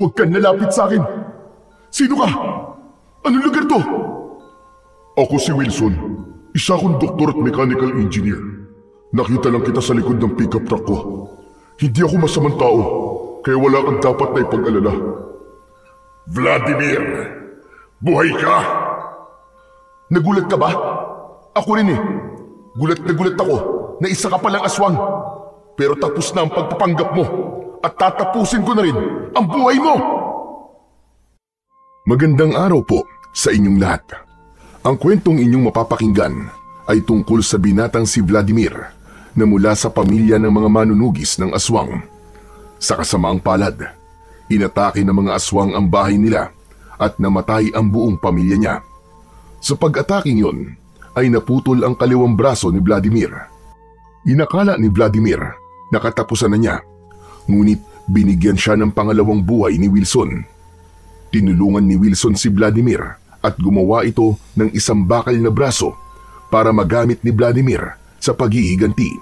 Huwag kang lalapit sa akin! Sino ka? Anong lugar to? Ako si Wilson. Isa akong doktor at mechanical engineer. Nakita lang kita sa likod ng pickup truck ko. Hindi ako masamang tao, kaya wala kang dapat na ipag-alala. Vladimir! Buhay ka! Nagulat ka ba? Ako rin eh. Gulat na gulat ako na isa ka palang aswang. Pero tapos na ang pagpapanggap mo at tatapusin ko na rin ang buhay mo! Magandang araw po sa inyong lahat. Ang kwentong inyong mapapakinggan ay tungkol sa binatang si Vladimir na mula sa pamilya ng mga manunugis ng aswang. Sa kasamaang palad, inatake ng mga aswang ang bahay nila at namatay ang buong pamilya niya. Sa pag-ataking yon ay naputol ang kaliwang braso ni Vladimir. Inakala ni Vladimir na katapusan na niya, ngunit binigyan siya ng pangalawang buhay ni Wilson. Tinulungan ni Wilson si Vladimir at gumawa ito ng isang bakal na braso para magamit ni Vladimir sa paghihiganti.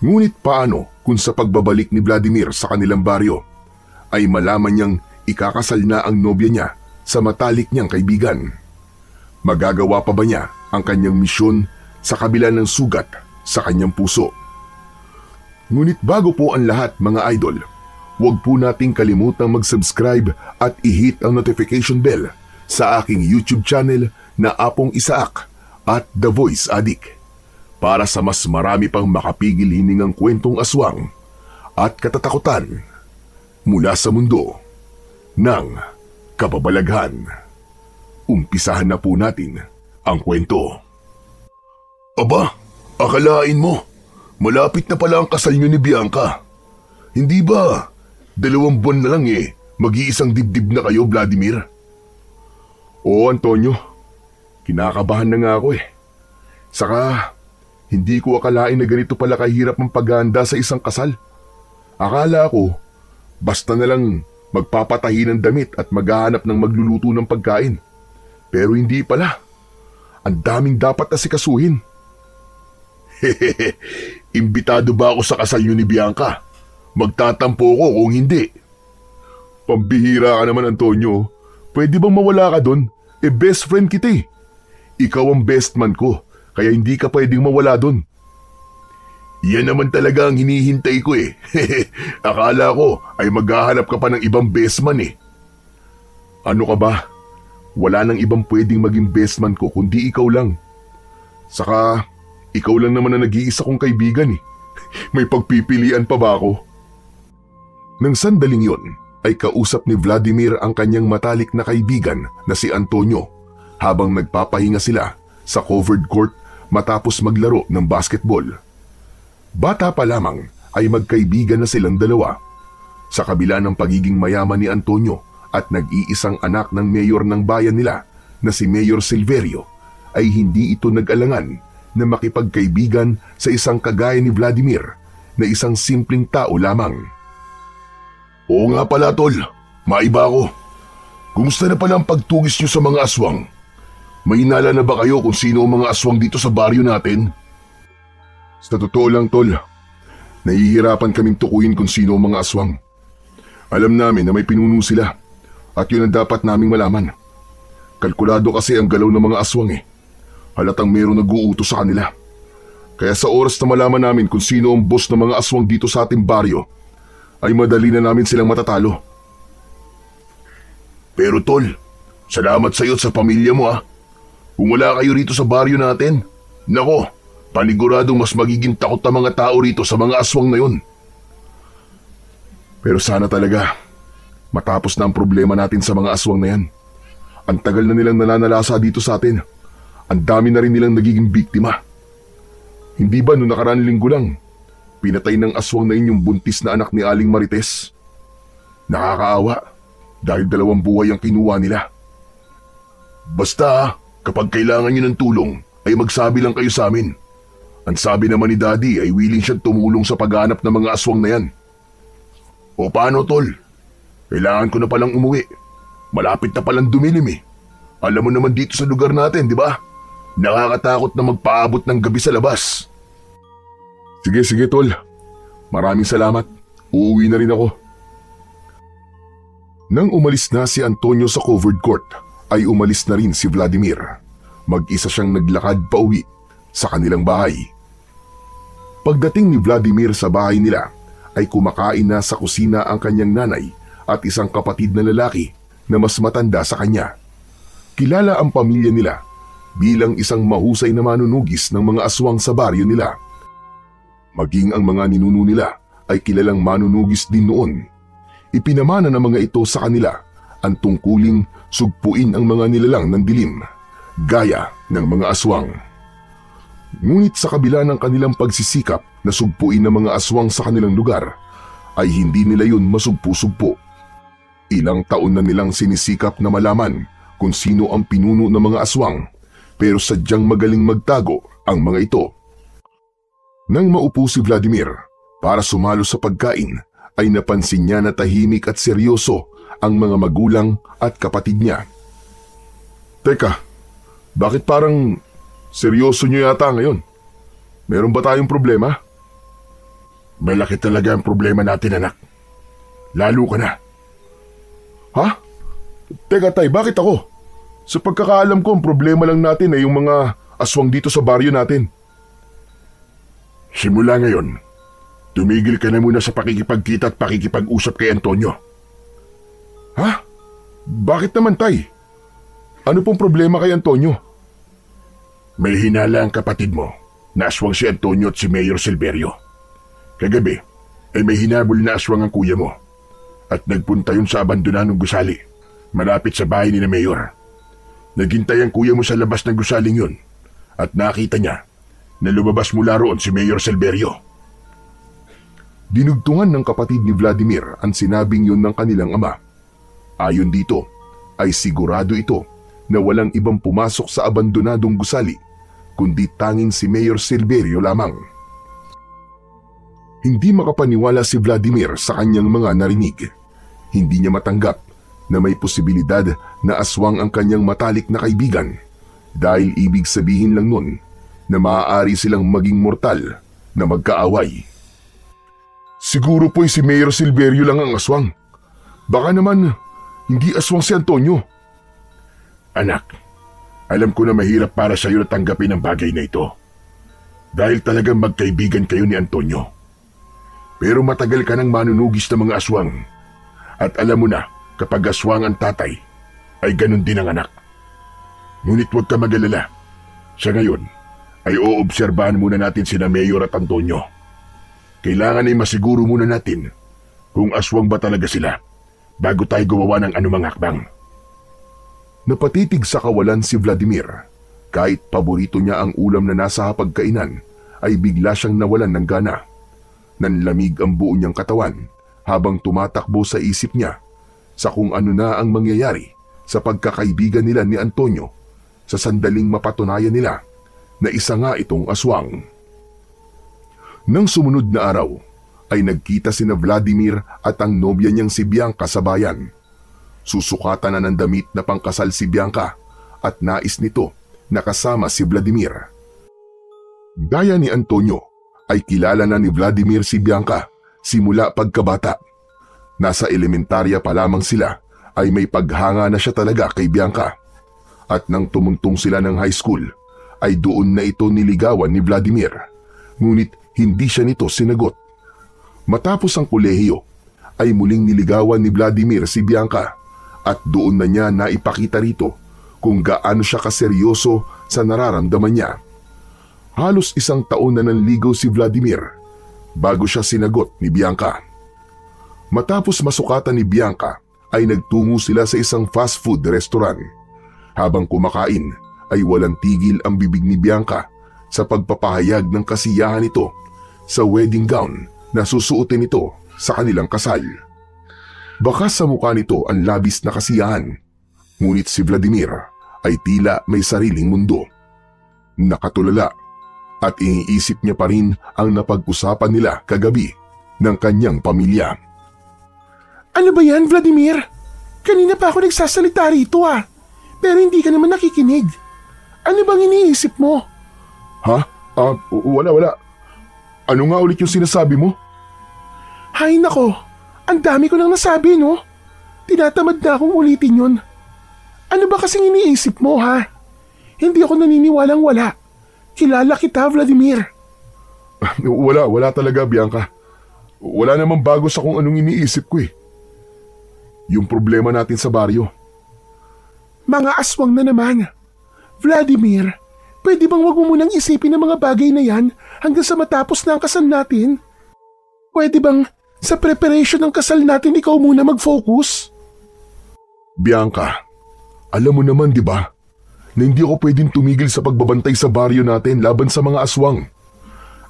Ngunit paano kung sa pagbabalik ni Vladimir sa kanilang baryo ay malaman niyang ikakasal na ang nobya niya sa matalik niyang kaibigan? Magagawa pa ba niya ang kanyang misyon sa kabila ng sugat sa kanyang puso? Ngunit bago po ang lahat mga idol, huwag po nating kalimutang mag-subscribe at i-hit ang notification bell sa aking YouTube channel na Apong Isaak at The Voice Addict para sa mas marami pang makapigil hiningang kwentong aswang at katatakutan mula sa mundo ng kababalaghan. Umpisahan na po natin ang kwento. Aba, akalain mo, malapit na pala ang kasal niyo ni Bianca. Hindi ba? 2 buwan na lang mag-iisang dibdib na kayo, Vladimir. Oo, Antonio. Kinakabahan na nga ako Saka, hindi ko akalain na ganito pala kahirap ang paghahanda sa isang kasal. Akala ko, basta na lang magpapatahi ng damit at maghahanap ng magluluto ng pagkain. Pero hindi pala. Ang daming dapat asikasuhin. Hehehe, imbitado ba ako sa kasal niyo ni Bianca? Magtatampo ko kung hindi. Pambihira ka naman, Antonio. Pwede bang mawala ka doon? Best friend kita Ikaw ang best man ko, kaya hindi ka pwedeng mawala doon. Yan naman talaga ang hinihintay ko Akala ko ay maghahanap ka pa ng ibang best man Ano ka ba? Wala nang ibang pwedeng maging best man ko kundi ikaw lang. Saka, ikaw lang naman ang nag-iisa kong kaibigan May pagpipilian pa ba ako? Nang sandaling yon, ay kausap ni Vladimir ang kanyang matalik na kaibigan na si Antonio habang nagpapahinga sila sa covered court matapos maglaro ng basketball. Bata pa lamang ay magkaibigan na silang dalawa. Sa kabila ng pagiging mayaman ni Antonio at nag-iisang anak ng mayor ng bayan nila na si Mayor Silverio, ay hindi ito nag-alangan na makipagkaibigan sa isang kagaya ni Vladimir na isang simpleng tao lamang. Oo nga pala, Tol. Maiba ako. Kumusta na pala ang pagtugis niyo sa mga aswang? May hinala na ba kayo kung sino ang mga aswang dito sa baryo natin? Sa totoo lang, Tol, nahihirapan kaming tukuyin kung sino ang mga aswang. Alam namin na may pinuno sila at yun ang dapat naming malaman. Kalkulado kasi ang galaw ng mga aswang Halatang mayroong nag-uutos sa kanila. Kaya sa oras na malaman namin kung sino ang boss ng mga aswang dito sa ating baryo, ay madali na namin silang matatalo. Pero Tol, salamat sa iyo at sa pamilya mo Kung wala kayo rito sa baryo natin, nako, paniguradong mas magiging takot ang mga tao rito sa mga aswang na yun. Pero sana talaga, matapos na ang problema natin sa mga aswang na yan. Ang tagal na nilang nananalasa dito sa atin. Ang dami na rin nilang nagiging biktima. Hindi ba noong nakaraang linggo lang, pinatay ng aswang na inyong buntis na anak ni Aling Marites? Nakakaawa dahil 2 buhay ang kinuha nila. Basta kapag kailangan nyo ng tulong ay magsabi lang kayo sa amin. Ang sabi naman ni Daddy ay willing siyang tumulong sa paghanap ng mga aswang na yan. O paano, Tol? Kailangan ko na palang umuwi. Malapit na palang dumilim Alam mo naman dito sa lugar natin, di ba? Nakakatakot na magpaabot ng gabi sa labas. Sige, Tol. Maraming salamat. Uuwi na rin ako. Nang umalis na si Antonio sa covered court, ay umalis na rin si Vladimir. Mag-isa siyang naglakad pauwi sa kanilang bahay. Pagdating ni Vladimir sa bahay nila, ay kumakain na sa kusina ang kanyang nanay at isang kapatid na lalaki na mas matanda sa kanya. Kilala ang pamilya nila bilang isang mahusay na manunugis ng mga aswang sa baryo nila. Maging ang mga ninuno nila ay kilalang manunugis din noon. Ipinamana ng mga ito sa kanila ang tungkuling sugpuin ang mga nilalang ng dilim, gaya ng mga aswang. Ngunit sa kabila ng kanilang pagsisikap na sugpuin ang mga aswang sa kanilang lugar, ay hindi nila yun masugpo-sugpo. Ilang taon na nilang sinisikap na malaman kung sino ang pinuno ng mga aswang, pero sadyang magaling magtago ang mga ito. Nang maupo si Vladimir para sumalo sa pagkain, ay napansin niya na tahimik at seryoso ang mga magulang at kapatid niya. Teka, bakit parang seryoso niyo yata ngayon? Meron ba tayong problema? Malaki talaga ang problema natin, anak. Lalo ka na. Ha? Teka tay, bakit ako? Sa pagkakaalam ko, ang problema lang natin ay yung mga aswang dito sa baryo natin. Simula ngayon, tumigil ka na muna sa pakikipagkita at pakikipag-usap kay Antonio. Ha? Bakit naman, tay? Ano pong problema kay Antonio? May hinala ang kapatid mo na aswang si Antonio at si Mayor Silverio. Kagabi ay may hinabol na aswang ang kuya mo at nagpunta yun sa abandonadong gusali malapit sa bahay ni na Mayor. Naghintay ang kuya mo sa labas ng gusaling yun at nakita niya na lumabas mula roon si Mayor Silverio. Dinugtungan ng kapatid ni Vladimir ang sinabing yun ng kanilang ama. Ayon dito, ay sigurado ito na walang ibang pumasok sa abandonadong gusali kundi tanging si Mayor Silverio lamang. Hindi makapaniwala si Vladimir sa kanyang mga narinig. Hindi niya matanggap na may posibilidad na aswang ang kanyang matalik na kaibigan dahil ibig sabihin lang nun na maaari silang maging mortal na magkaaway. Siguro po'y si Mayor Silverio lang ang aswang. Baka naman hindi aswang si Antonio. Anak, alam ko na mahirap para sa iyo na tanggapin ang bagay na ito dahil talagang magkaibigan kayo ni Antonio. Pero matagal ka nang manunugis ng mga aswang at alam mo na kapag aswang ang tatay ay ganun din ang anak. Ngunit huwag ka mag-alala. Sa ngayon ay oobserbahan muna natin sina Mayor at Antonio. Kailangan ay masiguro muna natin kung aswang ba talaga sila bago tayo gumawa ng anumang hakbang. Napatitig sa kawalan si Vladimir. Kahit paborito niya ang ulam na nasa hapagkainan, ay bigla siyang nawalan ng gana. Nanlamig ang buo niyang katawan habang tumatakbo sa isip niya sa kung ano na ang mangyayari sa pagkakaibigan nila ni Antonio sa sandaling mapatunayan nila na isa nga itong aswang. Nang sumunod na araw, ay nagkita sina Vladimir at ang nobya niyang si Bianca sa bayan. Susukatan na ng damit na pangkasal si Bianca at nais nito na kasama si Vladimir. Gaya ni Antonio, ay kilala na ni Vladimir si Bianca simula pagkabata. Nasa elementarya pa lamang sila ay may paghanga na siya talaga kay Bianca. At nang tumuntong sila ng high school, ay doon na ito niligawan ni Vladimir. Ngunit hindi siya nito sinagot. Matapos ang kolehiyo, ay muling niligawan ni Vladimir si Bianca at doon na niya naipakita rito kung gaano siya kaseryoso sa nararamdaman niya. Halos isang taon na nanligaw si Vladimir bago siya sinagot ni Bianca. Matapos masukatan ni Bianca ay nagtungo sila sa isang fast food restaurant. Habang kumakain ay walang tigil ang bibig ni Bianca sa pagpapahayag ng kasiyahan nito sa wedding gown na susuotin nito sa kanilang kasal. Baka sa mukha nito ang labis na kasiyahan, ngunit si Vladimir ay tila may sariling mundo. Nakatulala at iniisip niya pa rin ang napag-usapan nila kagabi ng kanyang pamilya. Ano ba yan, Vladimir? Kanina pa ako nagsasalita rito pero hindi ka naman nakikinig. Ano bang iniisip mo? Ha? Wala. Ano nga ulit yung sinasabi mo? Hay nako, ang dami ko nang nasabi, no? Tinatamad na akong ulitin yun. Ano ba kasing iniisip mo, ha? Hindi ako naniniwalang wala. Kilala kita, Vladimir. Wala talaga, Bianca. Wala namang bago sa kung anong iniisip ko eh. Yung problema natin sa baryo. Mga aswang na naman. Vladimir, pwede bang wag mo munang isipin ang mga bagay na yan hanggang sa matapos na ang kasal natin? Pwede bang sa preparation ng kasal natin ikaw muna mag-focus? Bianca, alam mo naman di ba na hindi ako pwedeng tumigil sa pagbabantay sa baryo natin laban sa mga aswang.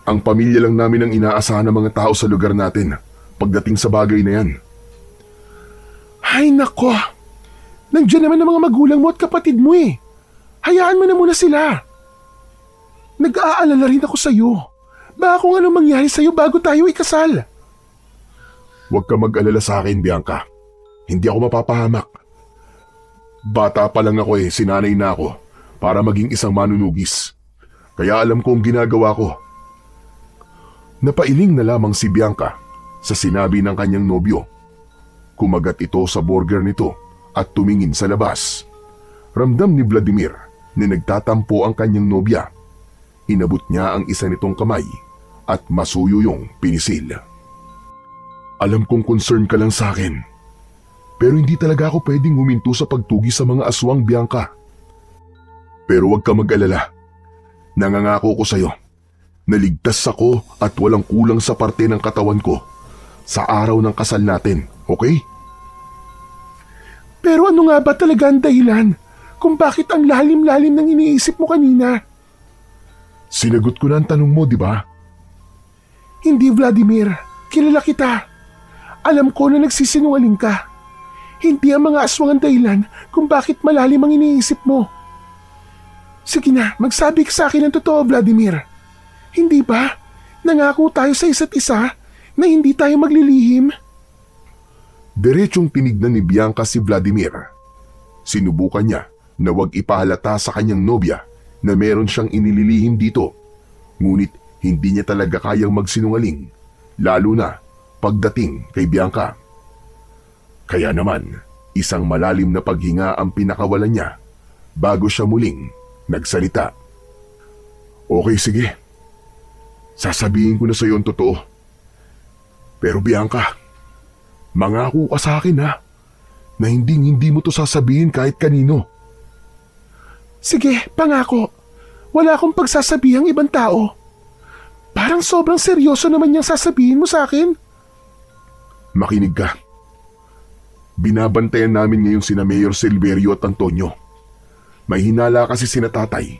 Ang pamilya lang namin ang inaasahan ng mga tao sa lugar natin pagdating sa bagay na yan. Ay nako, nandiyan naman ang mga magulang mo at kapatid mo eh. Hayaan mo na muna sila. Nag-aalala rin ako sa'yo. Baka kung anong mangyari sa'yo bago tayo ikasal. Huwag ka mag-alala sa akin, Bianca. Hindi ako mapapahamak. Bata pa lang ako eh, sinanay na ako para maging isang manunugis. Kaya alam ko ang ginagawa ko. Napailing na lamang si Bianca sa sinabi ng kanyang nobyo. Kumagat ito sa burger nito at tumingin sa labas. Ramdam ni Vladimir na nagtatampo ang kanyang nobya. Inabot niya ang isa nitong kamay at masuyo yung pinisil. Alam kong concern ka lang sa akin. Pero hindi talaga ako pwedeng huminto sa pagtugi sa mga aswang, Bianca. Pero huwag ka mag-alala. Nangangako ko sa'yo. Naligtas ako at walang kulang sa parte ng katawan ko sa araw ng kasal natin, okay? Pero ano nga ba talaga ang dahilan kung bakit ang lalim-lalim ng iniisip mo kanina? Sinagot ko na ang tanong mo, di ba? Hindi, Vladimir. Kilala kita. Alam ko na nagsisinungaling ka. Hindi ang mga aswang ang dahilan kung bakit malalim ang iniisip mo. Sige na, magsabi ka sa akin ng totoo, Vladimir. Hindi ba? Nangako tayo sa isa't isa na hindi tayo maglilihim. Diretsong tinignan ni Bianca si Vladimir. Sinubukan niya na huwag ipahalata sa kanyang nobya na meron siyang inililihim dito. Ngunit hindi niya talaga kayang magsinungaling, lalo na pagdating kay Bianca. Kaya naman, isang malalim na paghinga ang pinakawalan niya bago siya muling nagsalita. Okay, sige. Sasabihin ko na sa iyo ang totoo. Pero Bianca, mangako ka sa akin ha, na hindi mo to sasabihin kahit kanino. Sige, pangako. Wala akong pagsasabihang ibang tao. Parang sobrang seryoso naman yung sasabihin mo sa akin. Makinig ka. Binabantayan namin ngayon sina Mayor Silverio at Antonio. May hinala kasi sina tatay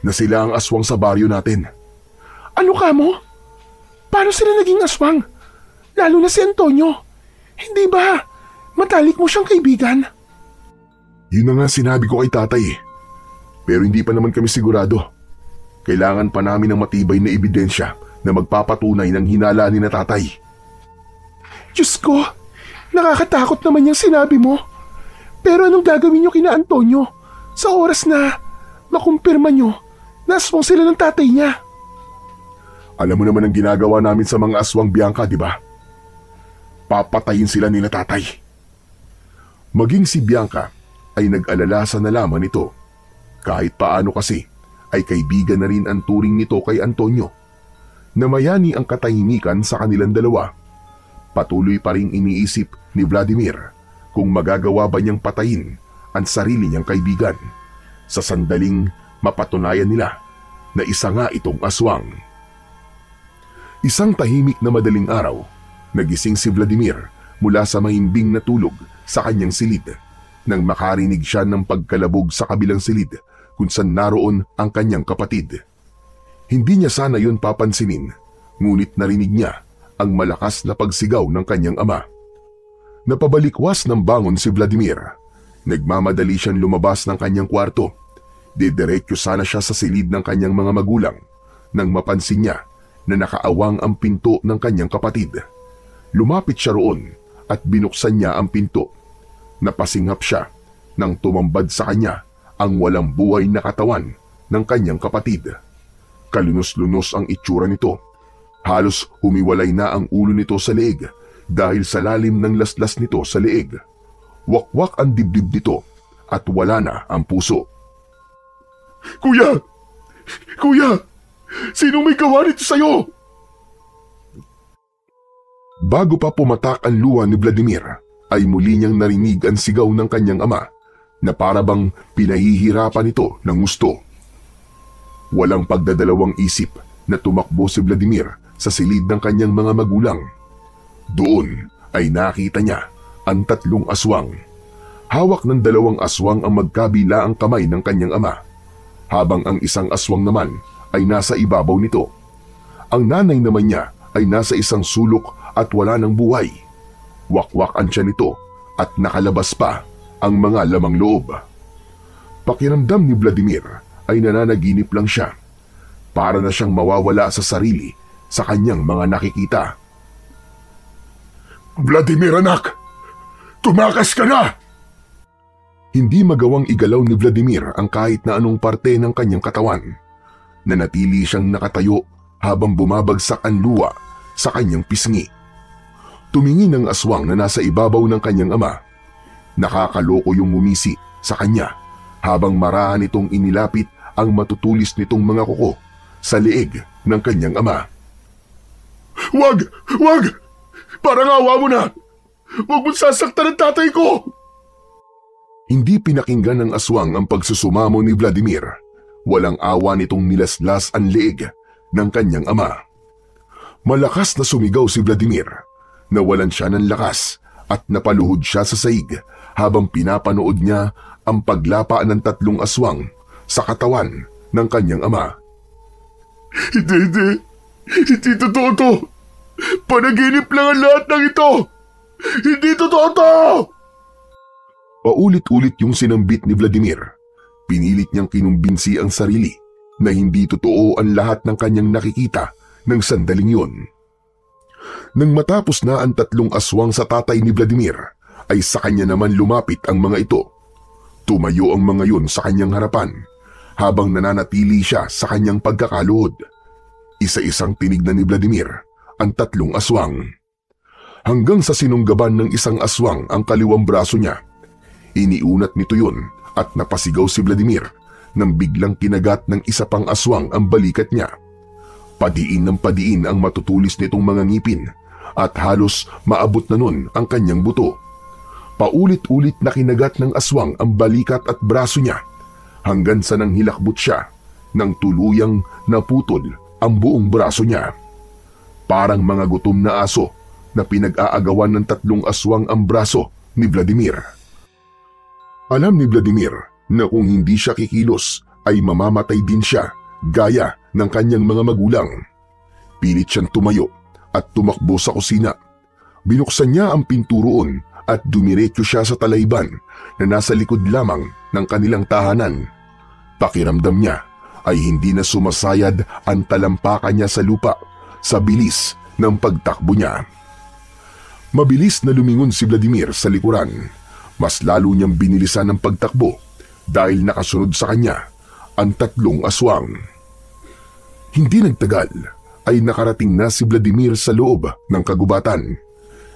na sila ang aswang sa baryo natin. Ano ka mo? Paano sila naging aswang? Lalo na si Antonio. Hindi ba? Matalik mo siyang kaibigan. Yun na nga sinabi ko kay tatay eh. Pero hindi pa naman kami sigurado. Kailangan pa namin ng matibay na ebidensya na magpapatunay ng hinala ni na tatay. Diyos ko, nakakatakot naman yung sinabi mo. Pero anong gagawin niyo kina Antonio sa oras na makumpirma niyo na aswang sila ng tatay niya? Alam mo naman ang ginagawa namin sa mga aswang, Bianca, di ba? Papatayin sila nila tatay. Maging si Bianca ay nag-alala sa nalaman nito. Kahit paano kasi ay kaibigan na rin ang turing nito kay Antonio. Namayani ang katahimikan sa kanilang dalawa. Patuloy pa ring iniisip ni Vladimir kung magagawa ba niyang patayin ang sarili niyang kaibigan sa sandaling mapatunayan nila na isa nga itong aswang. Isang tahimik na madaling araw, nagising si Vladimir mula sa mahimbing na tulog sa kanyang silid nang makarinig siya ng pagkalabog sa kabilang silid kung saan naroon ang kanyang kapatid. Hindi niya sana yun papansinin, ngunit narinig niya ang malakas na pagsigaw ng kanyang ama. Napabalikwas ng bangon si Vladimir. Nagmamadali siyang lumabas ng kanyang kwarto. Didiretso sana siya sa silid ng kanyang mga magulang nang mapansin niya na nakaawang ang pinto ng kanyang kapatid. Lumapit siya roon at binuksan niya ang pinto. Napasinghap siya nang tumambad sa kanya ang walang buhay na katawan ng kanyang kapatid. Kalunos-lunos ang itsura nito. Halos humiwalay na ang ulo nito sa leeg dahil sa lalim ng laslas nito sa leeg. Wakwak ang dibdib nito at wala na ang puso. Kuya! Kuya! Sinong may gawa nito sa'yo? Bago pa pumatak ang luha ni Vladimir, ay muli niyang narinig ang sigaw ng kanyang ama na parabang pinahihirapan ito ng gusto. Walang pagdadalawang isip na tumakbo si Vladimir sa silid ng kanyang mga magulang. Doon ay nakita niya ang 3 aswang. Hawak ng 2 aswang ang magkabila ang kamay ng kanyang ama, habang ang isang aswang naman ay nasa ibabaw nito. Ang nanay naman niya ay nasa isang sulok at wala ng buhay. Wakwak ang tiyan nito at nakalabas pa ang mga lamang loob. Pakiramdam ni Vladimir ay nananaginip lang siya. Para na siyang mawawala sa sarili sa kanyang mga nakikita. Vladimir anak! Tumakas ka na! Hindi magawang igalaw ni Vladimir ang kahit na anong parte ng kanyang katawan. Nanatili siyang nakatayo habang bumabagsak ang luha sa kanyang pisngi. Tumingin ang aswang na nasa ibabaw ng kanyang ama. Nakakaloko yung ngumisi sa kanya habang marahan itong inilapit ang matutulis nitong mga kuko sa leeg ng kanyang ama. Wag! Wag! Parang awa mo na! Wag mo sasaktan ang tatay ko! Hindi pinakinggan ng aswang ang pagsusumamo ni Vladimir. Walang awa nitong nilaslas ang leeg ng kanyang ama. Malakas na sumigaw si Vladimir. Nawalan siya ng lakas at napaluhod siya sa saig habang pinapanood niya ang paglapa ng 3 aswang sa katawan ng kanyang ama. Hindi totoo to! Panaginip lang ang lahat ng ito! Hindi totoo to! Paulit-ulit yung sinambit ni Vladimir. Pinilit niyang kinumbinsi ang sarili na hindi totoo ang lahat ng kanyang nakikita ng sandaling yun. Nang matapos na ang 3 aswang sa tatay ni Vladimir, ay sa kanya naman lumapit ang mga ito. Tumayo ang mga yun sa kanyang harapan habang nananatili siya sa kanyang pagkakaluhod. Isa-isang tinignan ni Vladimir ang 3 aswang. Hanggang sa sinunggaban ng isang aswang ang kaliwang braso niya. Iniunat nito yun at napasigaw si Vladimir nang biglang kinagat ng isa pang aswang ang balikat niya. Padiin ng padiin ang matutulis nitong mga ngipin at halos maabot na nun ang kanyang buto. Paulit-ulit na kinagat ng aswang ang balikat at braso niya hanggang sa nang hilakbot siya nang tuluyang naputol ang buong braso niya. Parang mga gutom na aso na pinag-aagawan ng 3 aswang ang braso ni Vladimir. Alam ni Vladimir na kung hindi siya kikilos ay mamamatay din siya gaya ng kanyang mga magulang. Pilit siyang tumayo at tumakbo sa kusina. Binuksan niya ang pinturoon at dumiretso siya sa talayban na nasa likod lamang ng kanilang tahanan. Pakiramdam niya ay hindi na sumasayad ang talampakan niya sa lupa sa bilis ng pagtakbo niya. Mabilis na lumingon si Vladimir sa likuran. Mas lalo niyang binilisan ang pagtakbo dahil nakasunod sa kanya ang 3 aswang. Hindi nagtagal ay nakarating na si Vladimir sa loob ng kagubatan.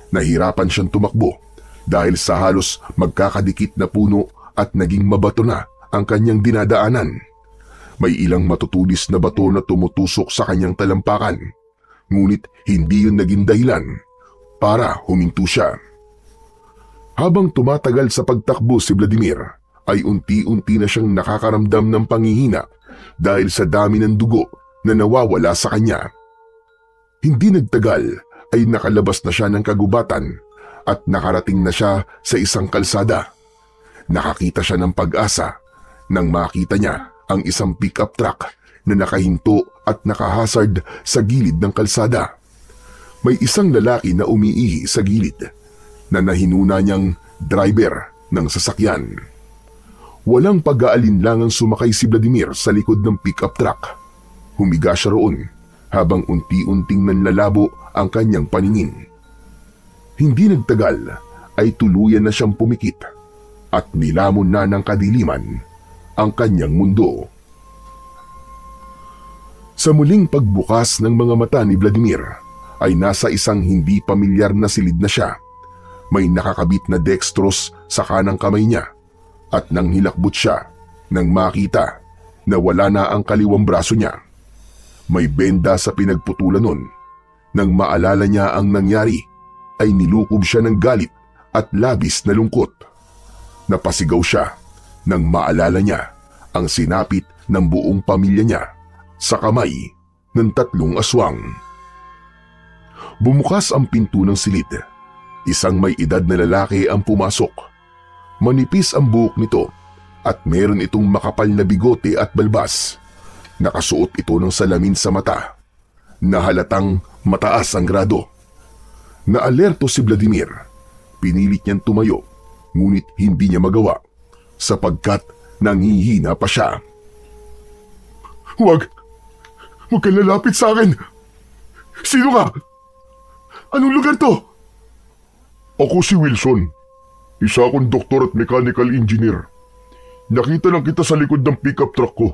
Nahirapan siyang tumakbo dahil sa halos magkakadikit na puno at naging mabato na ang kanyang dinadaanan. May ilang matutulis na bato na tumutusok sa kanyang talampakan, ngunit hindi yun naging dahilan para huminto siya. Habang tumatagal sa pagtakbo si Vladimir, ay unti-unti na siyang nakakaramdam ng panghihina dahil sa dami ng dugo na nawawala sa kanya. Hindi nagtagal ay nakalabas na siya ng kagubatan at nakarating na siya sa isang kalsada. Nakakita siya ng pag-asa nang makita niya ang isang pick-up truck na nakahinto at nakahazard sa gilid ng kalsada. May isang lalaki na umiihi sa gilid na nahinuna niyang driver ng sasakyan. Walang pag-aalinlangang sumakay si Vladimir sa likod ng pick-up truck. Humiga siya roon habang unti-unting nanlalabo ang kanyang paningin. Hindi nagtagal ay tuluyan na siyang pumikit at nilamon na ng kadiliman ang kanyang mundo. Sa muling pagbukas ng mga mata ni Vladimir ay nasa isang hindi pamilyar na silid na siya. may nakakabit na dextrose sa kanang kamay niya at nang hilakbot siya nang makita na wala na ang kaliwang braso niya. May benda sa pinagputulan nun. Nang maalala niya ang nangyari, ay nilukob siya ng galit at labis na lungkot. Napasigaw siya nang maalala niya ang sinapit ng buong pamilya niya sa kamay ng 3 aswang. Bumukas ang pinto ng silid. Isang may edad na lalaki ang pumasok. Manipis ang buhok nito at meron itong makapal na bigote at balbas. Nakasuot ito ng salamin sa mata na halatang mataas ang grado. Naalerto si Vladimir. Pinilit niyang tumayo, ngunit hindi niya magawa sapagkat nanghihina pa siya. Huwag kang lalapit sa akin. Sino ka? Anong lugar to? Ako si Wilson. Isa akong doktor at mechanical engineer. Nakita lang kita sa likod ng pickup truck ko.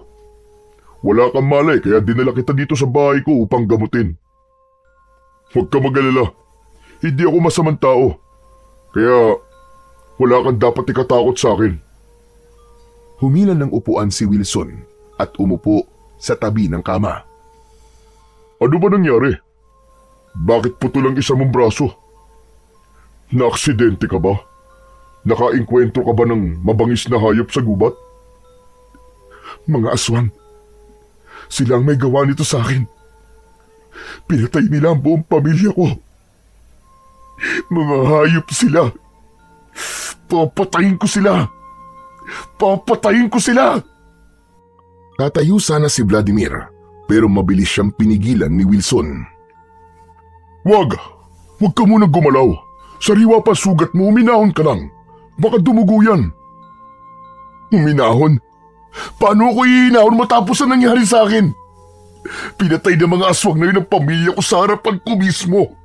Wala kang malay kaya dinala kita dito sa bahay ko upang gamutin. Huwag ka mag-alala. Hindi ako masamang tao. Kaya wala kang dapat ikatakot sa akin. Humila ng upuan si Wilson at umupo sa tabi ng kama. Ano ba nangyari? Bakit putol ang isa mong braso? Naaksidente ka ba? Nakainkwentro ka ba ng mabangis na hayop sa gubat? Mga aswang. Sila ang may gawa nito sa akin. Pinatay nila ang buong pamilya ko. Mga hayop sila. Papatayin ko sila. Papatayin ko sila. Tatayo sana si Vladimir pero mabilis siyang pinigilan ni Wilson. Wag ka munang gumalaw. Sariwa pa sugat mo, uminahon ka lang. Baka dumugo yan. Uminahon? Paano ako iinahon matapos ang nangyari sa akin? Pinatay ng mga aswang na yun ang pamilya ko sa harapan ko mismo.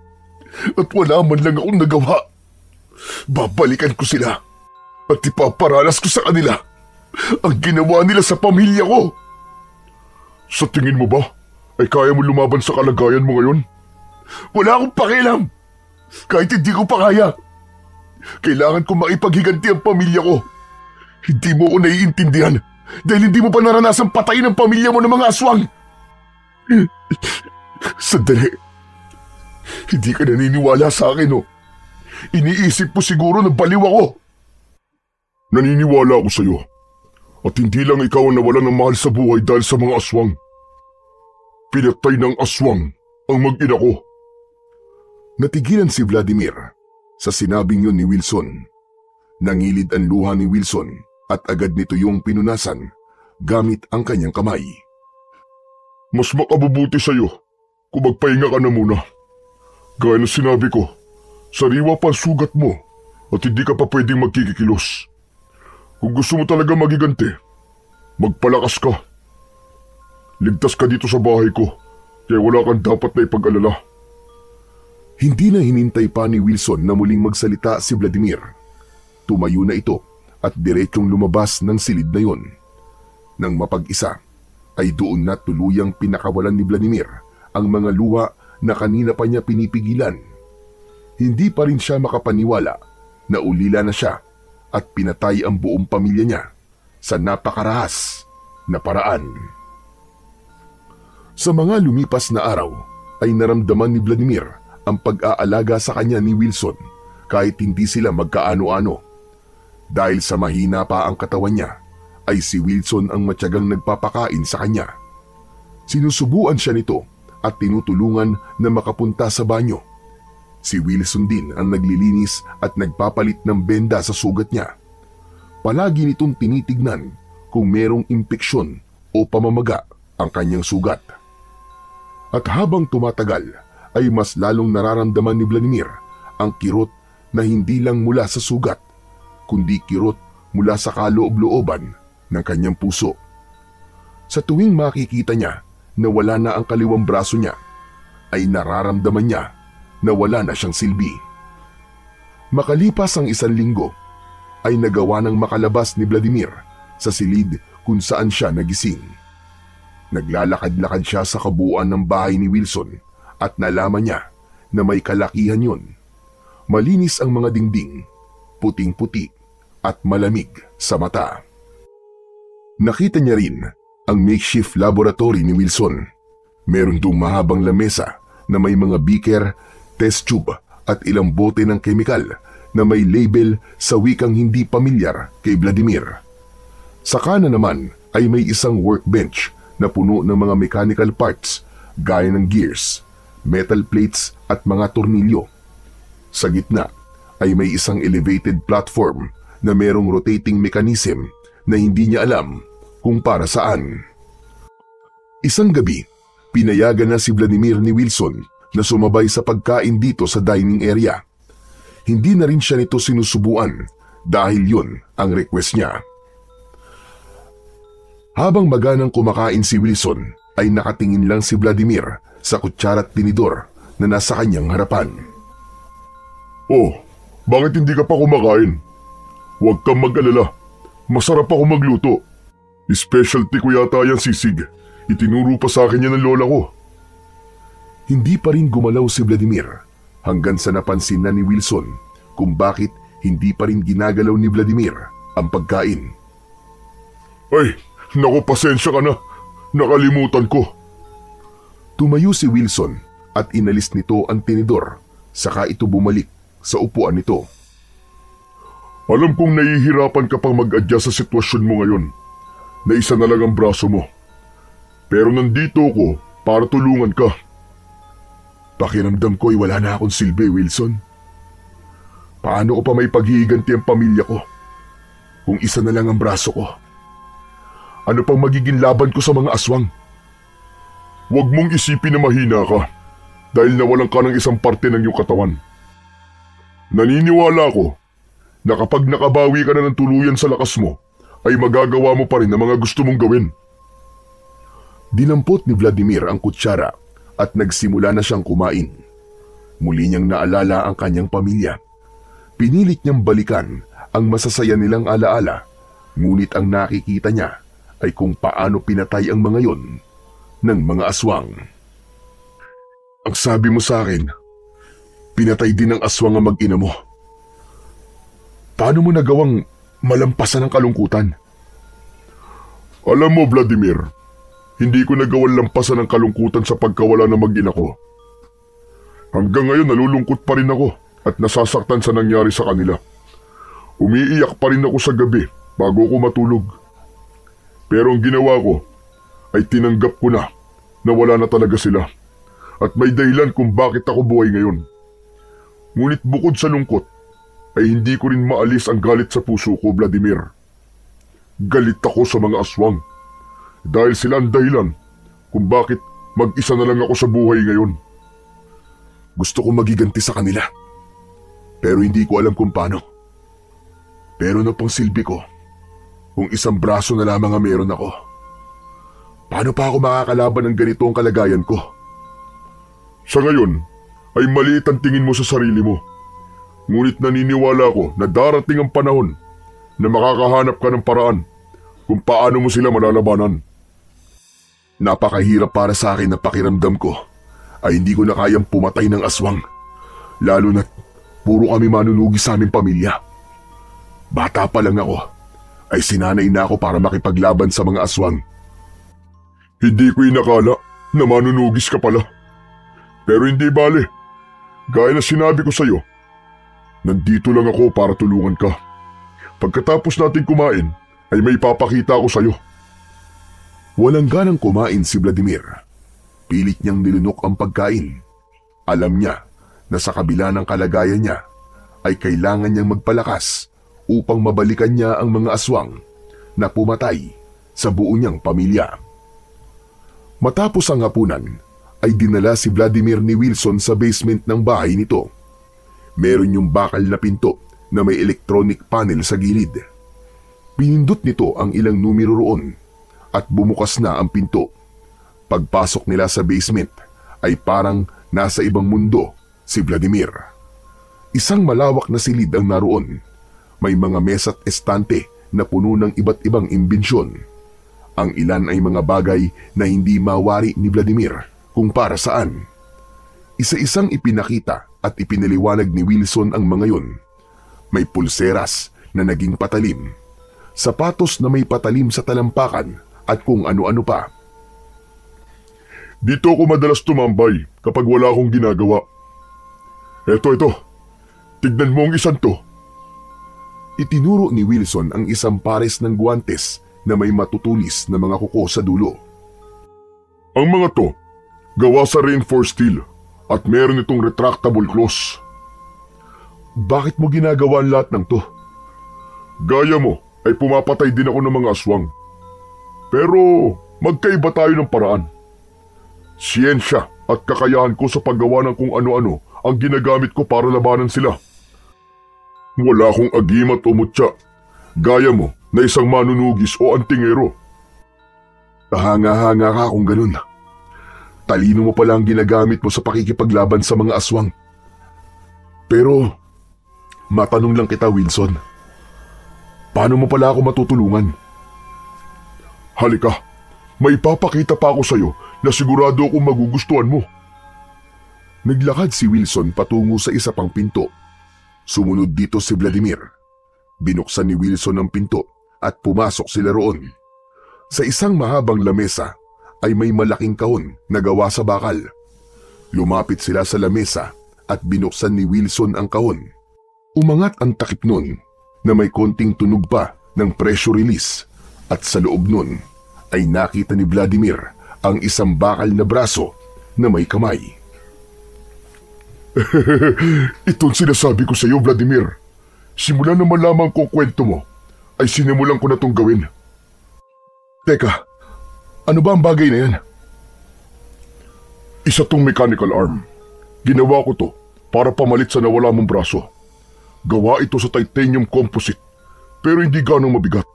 At wala man lang akong nagawa. Babalikan ko sila at ipaparanas ko sa kanila ang ginawa nila sa pamilya ko. Sa tingin mo ba ay kaya mo lumaban sa kalagayan mo ngayon? Wala akong pakialam. Kahit hindi ko pa kaya. Kailangan ko maipaghiganti ang pamilya ko. Hindi mo ko naiintindihan dahil hindi mo pa naranasang patayin ang pamilya mo ng mga aswang. Sandali. Hindi ka naniniwala sa akin, oh. Iniisip mo siguro na baliw ako. Naniniwala ako sa iyo. At hindi lang ikaw ang nawalan ng mahal sa buhay dahil sa mga aswang. Pinatay ng aswang ang mag-ina ko. Natigilan si Vladimir sa sinabing yun ni Wilson. Nangilid ang luha ni Wilson at agad nito yung pinunasan gamit ang kanyang kamay. Mas makabubuti sa iyo kung magpahinga ka na muna. Gaya na sinabi ko, sariwa pa ang sugat mo at hindi ka pa pwedeng magkikikilos. Kung gusto mo talaga magiganti, magpalakas ka. Ligtas ka dito sa bahay ko, kaya wala kang dapat na ipag-alala. Hindi na hinintay pa ni Wilson na muling magsalita si Vladimir. Tumayo na ito at diretsong lumabas ng silid na yon. Nang mapag-isa, ay doon na tuluyang pinakawalan ni Vladimir ang mga luha na kanina pa niya pinipigilan. Hindi pa rin siya makapaniwala na ulila na siya at pinatay ang buong pamilya niya sa napakarahas na paraan. Sa mga lumipas na araw ay naramdaman ni Vladimir ang pag-aalaga sa kanya ni Wilson kahit hindi sila magkaano-ano. Dahil sa mahina pa ang katawan niya, ay si Wilson ang matyagang nagpapakain sa kanya. Sinusubuan siya nito at tinutulungan na makapunta sa banyo. Si Wilson din ang naglilinis at nagpapalit ng benda sa sugat niya. Palagi nitong tinitignan kung merong impeksyon o pamamaga ang kanyang sugat. At habang tumatagal, ay mas lalong nararamdaman ni Vladimir ang kirot na hindi lang mula sa sugat, kundi kirot mula sa kaloob-looban ng kanyang puso. Sa tuwing makikita niya na wala na ang kaliwang braso niya, ay nararamdaman niya na wala na siyang silbi. Makalipas ang 1 linggo, ay nagawa ng makalabas ni Vladimir sa silid kung saan siya nagising. Naglalakad-lakad siya sa kabuuan ng bahay ni Wilson at nalaman niya na may kalakihan yun. Malinis ang mga dingding, puting-puti at malamig sa mata. Nakita niya rin ang makeshift laboratory ni Wilson. Meron dong mahabang lamesa na may mga beaker, test tube at ilang bote ng kemikal na may label sa wikang hindi pamilyar kay Vladimir. Sa kanan naman ay may isang workbench na puno ng mga mechanical parts gaya ng gears, metal plates at mga tornilyo. Sa gitna ay may isang elevated platform na merong rotating mechanism na hindi niya alam kung para saan. Isang gabi, pinayagan na si Vladimir ni Wilson na sumabay sa pagkain dito sa dining area. Hindi na rin siya nito sinusubuan dahil yun ang request niya. Habang maganang kumakain si Wilson, ay nakatingin lang si Vladimir sa kutsara at tinidor na nasa kanyang harapan. "Oh, bakit hindi ka pa kumakain? Huwag kang mag-alala. Masarap ako magluto. Specialty ko yata yan, sisig. Itinuro pa sa akin yan ng lola ko." Hindi pa rin gumalaw si Vladimir hanggang sa napansin na ni Wilson kung bakit hindi pa rin ginagalaw ni Vladimir ang pagkain. "Ay, naku, pasensya ka na. Nakalimutan ko." Tumayo si Wilson at inalis nito ang tinidor, saka ito bumalik sa upuan nito. "Alam kong nahihirapan ka pang mag-adjust sa sitwasyon mo ngayon, na isa na lang ang braso mo. Pero nandito ko para tulungan ka." "Pakiramdam ko ay wala na akong silbi, Wilson. Paano ko pa may paghihiganti ang pamilya ko kung isa na lang ang braso ko? Ano pang magiging laban ko sa mga aswang? Huwag mong isipin na mahina ka dahil nawalan ka ng isang parte ng iyong katawan. Naniniwala ko na kapag nakabawi ka na ng tuluyan sa lakas mo, ay magagawa mo pa rin ang mga gusto mong gawin." Dinampot ni Vladimir ang kutsara at nagsimula na siyang kumain. Muli niyang naalala ang kanyang pamilya. Pinilit niyang balikan ang masasaya nilang alaala, ngunit ang nakikita niya ay kung paano pinatay ang mga yon ng mga aswang. "Ang sabi mo sa akin, pinatay din ng aswang ang mag-ina mo. Paano mo nagawang malampasan ang kalungkutan?" "Alam mo, Vladimir, hindi ko nagawang lampasan ang kalungkutan sa pagkawala ng mag-ina ko. Hanggang ngayon nalulungkot pa rin ako at nasasaktan sa nangyari sa kanila. Umiiyak pa rin ako sa gabi bago ko matulog. Pero ang ginawa ko ay tinanggap ko na wala na talaga sila at may dahilan kung bakit ako buhay ngayon. Ngunit bukod sa lungkot, ay hindi ko rin maalis ang galit sa puso ko, Vladimir. Galit ako sa mga aswang dahil sila ang dahilan kung bakit mag-isa na lang ako sa buhay ngayon. Gusto ko magiganti sa kanila, pero hindi ko alam kung paano. Pero ano pang silbi ko kung isang braso na lamang ang meron ako? Paano pa ako makakalaban ng ganito ang kalagayan ko? Sa ngayon, ay maliit ang tingin mo sa sarili mo. Ngunit naniniwala ko na darating ang panahon na makakahanap ka ng paraan kung paano mo sila malalabanan." Napakahirap para sa akin na pakiramdam ko ay hindi ko na kayang pumatay ng aswang, lalo na't puro kami manunugi sa aming pamilya. Bata pa lang ako ay sinanay na ako para makipaglaban sa mga aswang. Hindi ko inakala na manunugis ka pala. Pero hindi bale, gaya na sinabi ko sa'yo, nandito lang ako para tulungan ka. Pagkatapos natin kumain, ay may papakita ako sa'yo. Walang ganang kumain si Vladimir. Pilit niyang nilunok ang pagkain. Alam niya na sa kabila ng kalagayan niya, ay kailangan niyang magpalakas upang mabalikan niya ang mga aswang na pumatay sa buo niyang pamilya. Matapos ang hapunan, ay dinala si Vladimir ni Wilson sa basement ng bahay nito. Meron yung bakal na pinto na may electronic panel sa gilid. Pinindot nito ang ilang numero roon at bumukas na ang pinto. Pagpasok nila sa basement ay parang nasa ibang mundo si Vladimir. Isang malawak na silid ang naroon. May mga mesa at estante na puno ng iba't ibang imbensyon. Ang ilan ay mga bagay na hindi mawari ni Vladimir kung para saan. Isa-isang ipinakita at ipinaliwanag ni Wilson ang mga yon. May pulseras na naging patalim, sapatos na may patalim sa talampakan at kung ano-ano pa. Dito ako madalas tumambay kapag wala akong ginagawa. Ito. Tignan mo ang isang to. Itinuro ni Wilson ang isang pares ng guwantes na may matutulis na mga kuko sa dulo. Ang mga to, gawa sa reinforced steel at meron itong retractable claws. Bakit mo ginagawa ang lahat ng to? Gaya mo ay pumapatay din ako ng mga aswang. Pero magkaiba tayo ng paraan. Siyensya at kakayahan ko sa paggawa ng kung ano-ano ang ginagamit ko para labanan sila. Wala akong agimat o mutya, gaya mo na isang manunugis o antingero. Hanga-hanga ka kung ganun. Talino mo pala ang ginagamit mo sa pakikipaglaban sa mga aswang. Pero, matanong lang kita, Wilson. Paano mo pala ako matutulungan? Halika, may papakita pa ako sa'yo na sigurado akong magugustuhan mo. Naglakad si Wilson patungo sa isa pang pinto. Sumunod dito si Vladimir. Binuksan ni Wilson ang pinto at pumasok sila roon. Sa isang mahabang lamesa ay may malaking kahon na gawa sa bakal. Lumapit sila sa lamesa at binuksan ni Wilson ang kahon. Umangat ang takip nun na may konting tunog pa ng pressure release at sa loob nun ay nakita ni Vladimir ang isang bakal na braso na may kamay. Itong sinasabi ko sa iyo, Vladimir. Simula na malaman ko ang kwento mo, ay sinimulan ko na itong gawin. Teka, ano ba ang bagay na yan? Isa tong mechanical arm. Ginawa ko to para pamalit sa nawala mong braso. Gawa ito sa titanium composite, pero hindi ganong mabigat.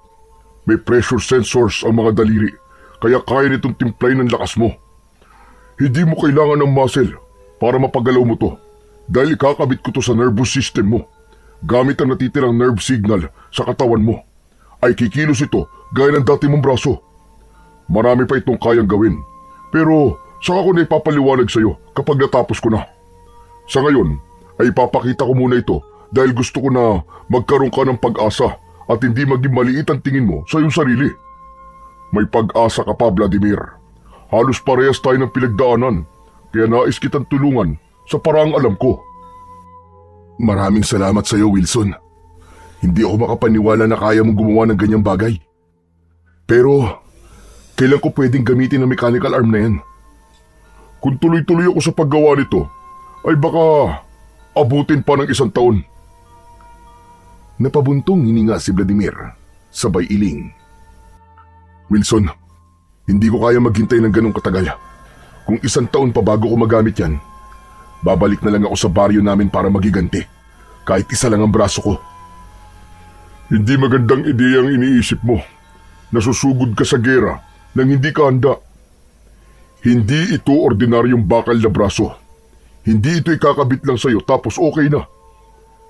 May pressure sensors ang mga daliri, kaya kaya nitong timplay ng lakas mo. Hindi mo kailangan ng muscle para mapagalaw mo to. Dahil ikakabit ko to sa nervous system mo. Gamit ang natitirang nerve signal sa katawan mo, ay kikilos ito gaya ng dati mong braso. Marami pa itong kayang gawin, pero saka ko na ipapaliwanag sa iyo kapag natapos ko na. Sa ngayon, ay ipapakita ko muna ito dahil gusto ko na magkaroon ka ng pag-asa at hindi maging maliit ang tingin mo sa iyong sarili. May pag-asa ka pa, Vladimir. Halos parehas tayo ng pinagdaanan, kaya nais kitang tulungan sa paraang alam ko. Maraming salamat sa iyo, Wilson. Hindi ako makapaniwala na kaya mong gumawa ng ganyang bagay. Pero, kailan ko pwedeng gamitin ang mechanical arm na yan? Kung tuloy-tuloy ako sa paggawa nito, ay baka abutin pa ng 1 taon. Napabuntong hininga si Vladimir, sabay iling. Wilson, hindi ko kaya maghintay ng ganong katagal. Kung 1 taon pa bago ko magamit yan, babalik na lang ako sa baryo namin para magiganti. Kahit isa lang ang braso ko. Hindi magandang ideya ang iniisip mo. Nasusugod ka sa gera nang hindi ka handa. Hindi ito ordinaryong bakal na braso. Hindi ito ikakabit lang sa'yo tapos okay na.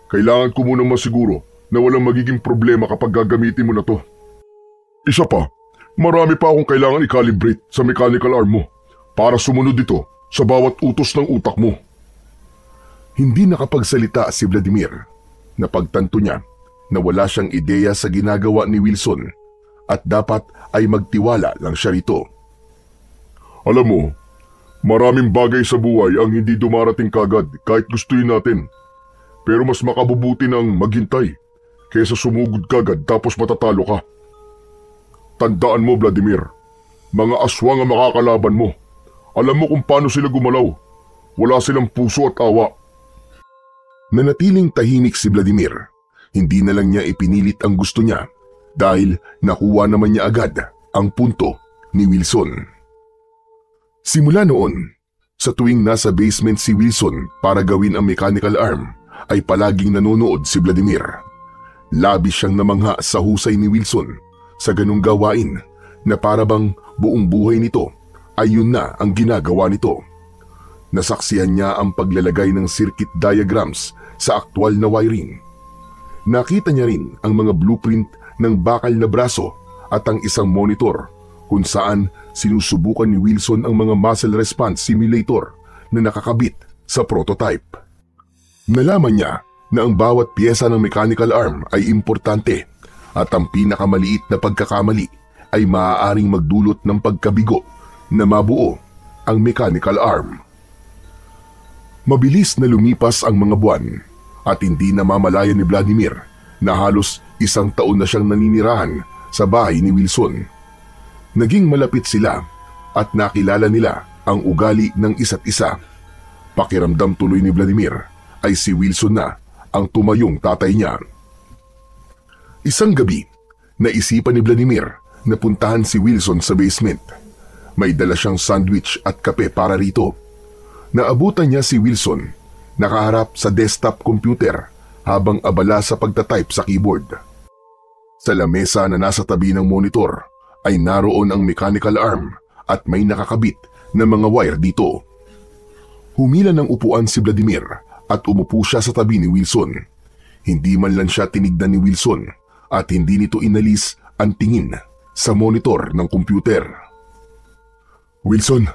Kailangan ko munang masiguro na walang magiging problema kapag gagamitin mo na to. Isa pa, marami pa akong kailangan i-calibrate sa mechanical arm mo para sumunod ito sa bawat utos ng utak mo. Hindi nakapagsalita si Vladimir. Napagtanto niya na wala siyang ideya sa ginagawa ni Wilson at dapat ay magtiwala lang siya rito. Alam mo, maraming bagay sa buhay ang hindi dumarating kagad kahit gustuin natin. Pero mas makabubuti ng maghintay kaysa sumugod kagad tapos matatalo ka. Tandaan mo, Vladimir, mga aswang ang makakalaban mo. Alam mo kung paano sila gumalaw. Wala silang puso at awa. Nanatiling tahimik si Vladimir. Hindi na lang niya ipinilit ang gusto niya dahil nakuha naman niya agad ang punto ni Wilson. Simula noon, sa tuwing nasa basement si Wilson para gawin ang mechanical arm, ay palaging nanonood si Vladimir. Labis siyang namangha sa husay ni Wilson sa ganung gawain na parabang buong buhay nito ay yun na ang ginagawa nito. Nasaksihan niya ang paglalagay ng circuit diagrams sa aktwal na wiring. Nakita niya rin ang mga blueprint ng bakal na braso at ang isang monitor kung saan sinusubukan ni Wilson ang mga muscle response simulator na nakakabit sa prototype. Nalaman niya na ang bawat piyesa ng mechanical arm ay importante at ang pinakamaliit na pagkakamali ay maaaring magdulot ng pagkabigo na mabuo ang mechanical arm. Mabilis na lumipas ang mga buwan at hindi na mamalayan ni Vladimir na halos 1 taon na siyang naninirahan sa bahay ni Wilson. Naging malapit sila at nakilala nila ang ugali ng isa't isa. Pakiramdam tuloy ni Vladimir ay si Wilson na ang tumayong tatay niya. Isang gabi, naisipan ni Vladimir na puntahan si Wilson sa basement. May dala siyang sandwich at kape para rito. Naabutan niya si Wilson, nakaharap sa desktop computer habang abala sa pagtatype sa keyboard. Sa lamesa na nasa tabi ng monitor ay naroon ang mechanical arm at may nakakabit na mga wire dito. Humila ng upuan si Vladimir at umupo siya sa tabi ni Wilson. Hindi man lang siya tinignan ni Wilson at hindi nito inalis ang tingin sa monitor ng computer. Wilson,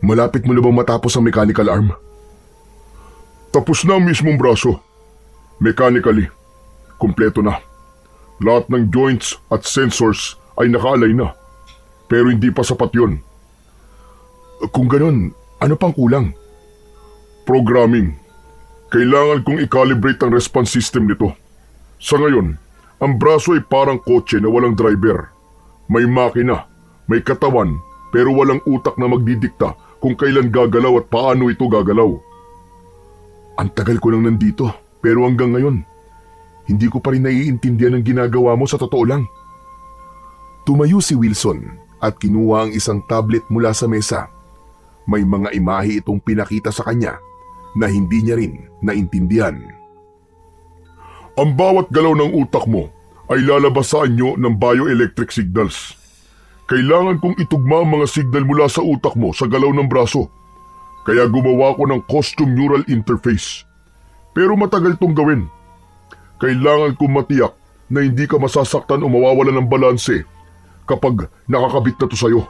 malapit mo na bang matapos ang mechanical arm? Tapos na ang mismong braso. Mechanically, kumpleto na. Lahat ng joints at sensors ay nakaalay na. Pero hindi pa sapat yun. Kung ganon, ano pang kulang? Programming. Kailangan kong i-calibrate ang response system nito. Sa ngayon, ang braso ay parang kotse na walang driver. May makina, may katawan, pero walang utak na magdidikta kung kailan gagalaw at paano ito gagalaw. Ang tagal ko nang nandito, pero hanggang ngayon, hindi ko pa rin naiintindihan ang ginagawa mo sa totoo lang. Tumayo si Wilson at kinuha ang isang tablet mula sa mesa. May mga imahe itong pinakita sa kanya na hindi niya rin naintindihan. Ang bawat galaw ng utak mo ay lalabas sa anyo ng bioelectric signals. Kailangan kong itugma ang mga signal mula sa utak mo sa galaw ng braso. Kaya gumawa ko ng custom neural interface. Pero matagal tong gawin. Kailangan kong matiyak na hindi ka masasaktan o mawawala ng balanse kapag nakakabit na to sa'yo.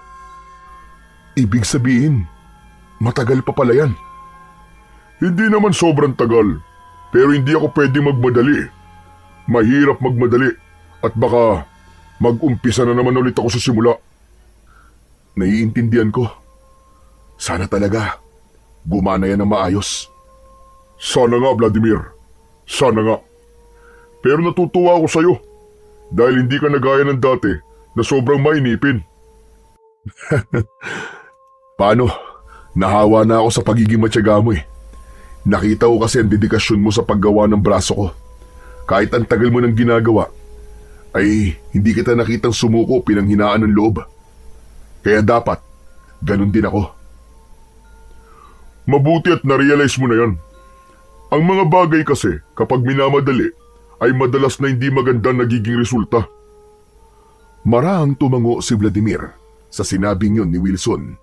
Ibig sabihin, matagal pa pala yan. Hindi naman sobrang tagal, pero hindi ako pwedeng magmadali. Mahirap magmadali at baka mag-umpisa na naman ulit ako sa simula. Naiintindihan ko. Sana talaga gumana yan ng maayos. Sana nga, Vladimir. Sana nga. Pero natutuwa ako sa'yo dahil hindi ka nagaya ng dati na sobrang mainipin. Paano? Nahawa na ako sa pagiging matyaga mo eh. Nakita ko kasi ang dedikasyon mo sa paggawa ng braso ko. Kahit ang tagal mo ng ginagawa, ay hindi kita nakitang sumuko pinanghinaan ng loob. Kaya dapat, ganun din ako. Mabuti at na-realize mo na yan. Ang mga bagay kasi kapag minamadali ay madalas na hindi maganda nagiging resulta. Marahang tumango si Vladimir sa sinabing yun ni Wilson.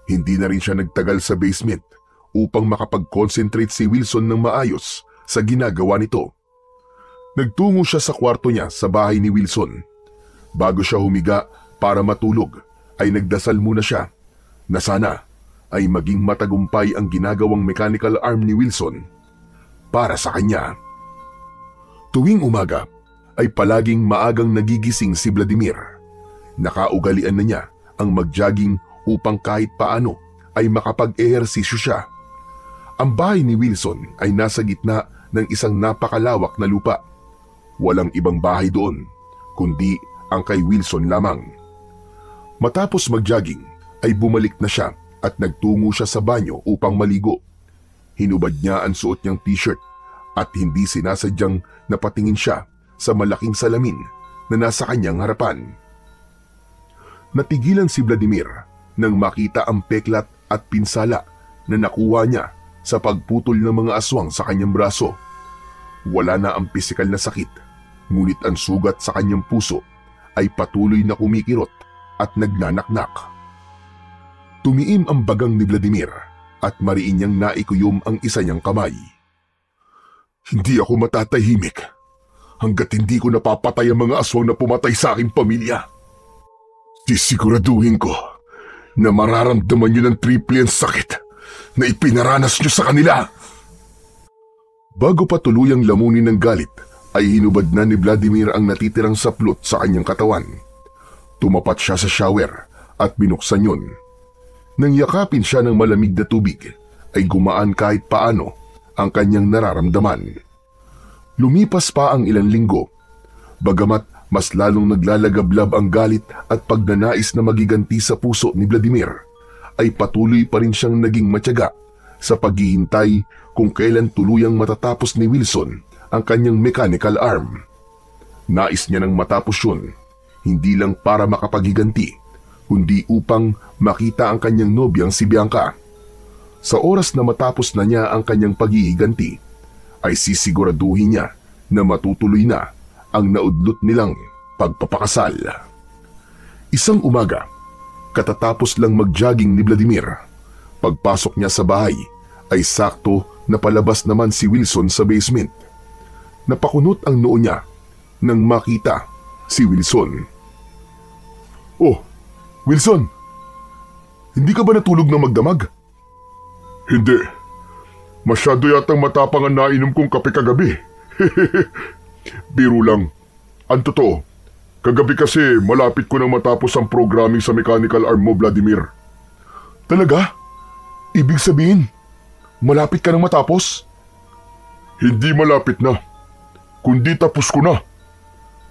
Hindi na rin siya nagtagal sa basement upang makapag-concentrate si Wilson ng maayos sa ginagawa nito. Nagtungo siya sa kwarto niya sa bahay ni Wilson. Bago siya humiga para matulog, ay nagdasal muna siya na sana ay maging matagumpay ang ginagawang mechanical arm ni Wilson para sa kanya. Tuwing umaga ay palaging maagang nagigising si Vladimir. Nakaugalian na niya ang mag-jogging upang kahit paano ay makapag-ehersisyo siya. Ang bahay ni Wilson ay nasa gitna ng isang napakalawak na lupa. Walang ibang bahay doon, kundi ang kay Wilson lamang. Matapos mag-jogging ay bumalik na siya at nagtungo siya sa banyo upang maligo. Hinubad niya ang suot niyang t-shirt at hindi sinasadyang napatingin siya sa malaking salamin na nasa kanyang harapan. Natigilan si Vladimir nang makita ang peklat at pinsala na nakuha niya sa pagputol ng mga aswang sa kanyang braso. Wala na ang pisikal na sakit, ngunit ang sugat sa kanyang puso ay patuloy na kumikirot at nagnanaknak. Tumiim ang bagang ni Vladimir at mariin niyang naikuyom ang isa niyang kamay. Hindi ako matatahimik hanggat hindi ko napapatay ang mga aswang na pumatay sa aking pamilya. Sisiguraduhin ko na mararamdaman niyo ng triple ang sakit na ipinaranas niyo sa kanila. Bago pa tuluyang lamunin ng galit, ay hinubad na ni Vladimir ang natitirang saplot sa kanyang katawan. Tumapat siya sa shower at binuksan yun. Nang yakapin siya ng malamig na tubig, ay gumaan kahit paano ang kanyang nararamdaman. Lumipas pa ang ilang linggo, bagamat mas lalong naglalagablab ang galit at pagnanais na magiganti sa puso ni Vladimir, ay patuloy pa rin siyang naging matyaga sa paghihintay kung kailan tuluyang matatapos ni Wilson ang kanyang mechanical arm. Nais niya nang matapos yun, hindi lang para makapaghiganti, kundi upang makita ang kanyang nobyang si Bianca. Sa oras na matapos na niya ang kanyang paghihiganti, ay sisiguraduhin niya na matutuloy na ang naudlot nilang pagpapakasal. Isang umaga, katatapos lang mag-jogging ni Vladimir, pagpasok niya sa bahay ay sakto na palabas naman si Wilson sa basement. Napakunot ang noo niya nang makita si Wilson. "Oh, Wilson, hindi ka ba natulog na magdamag?" "Hindi. Masyado yatang matapang ang nainom kong kape kagabi." "Biro lang. Ang totoo, kagabi kasi malapit ko nang matapos ang programming sa mechanical arm mo, Vladimir." "Talaga? Ibig sabihin, malapit ka nang matapos?" "Hindi malapit na, kundi tapos ko na.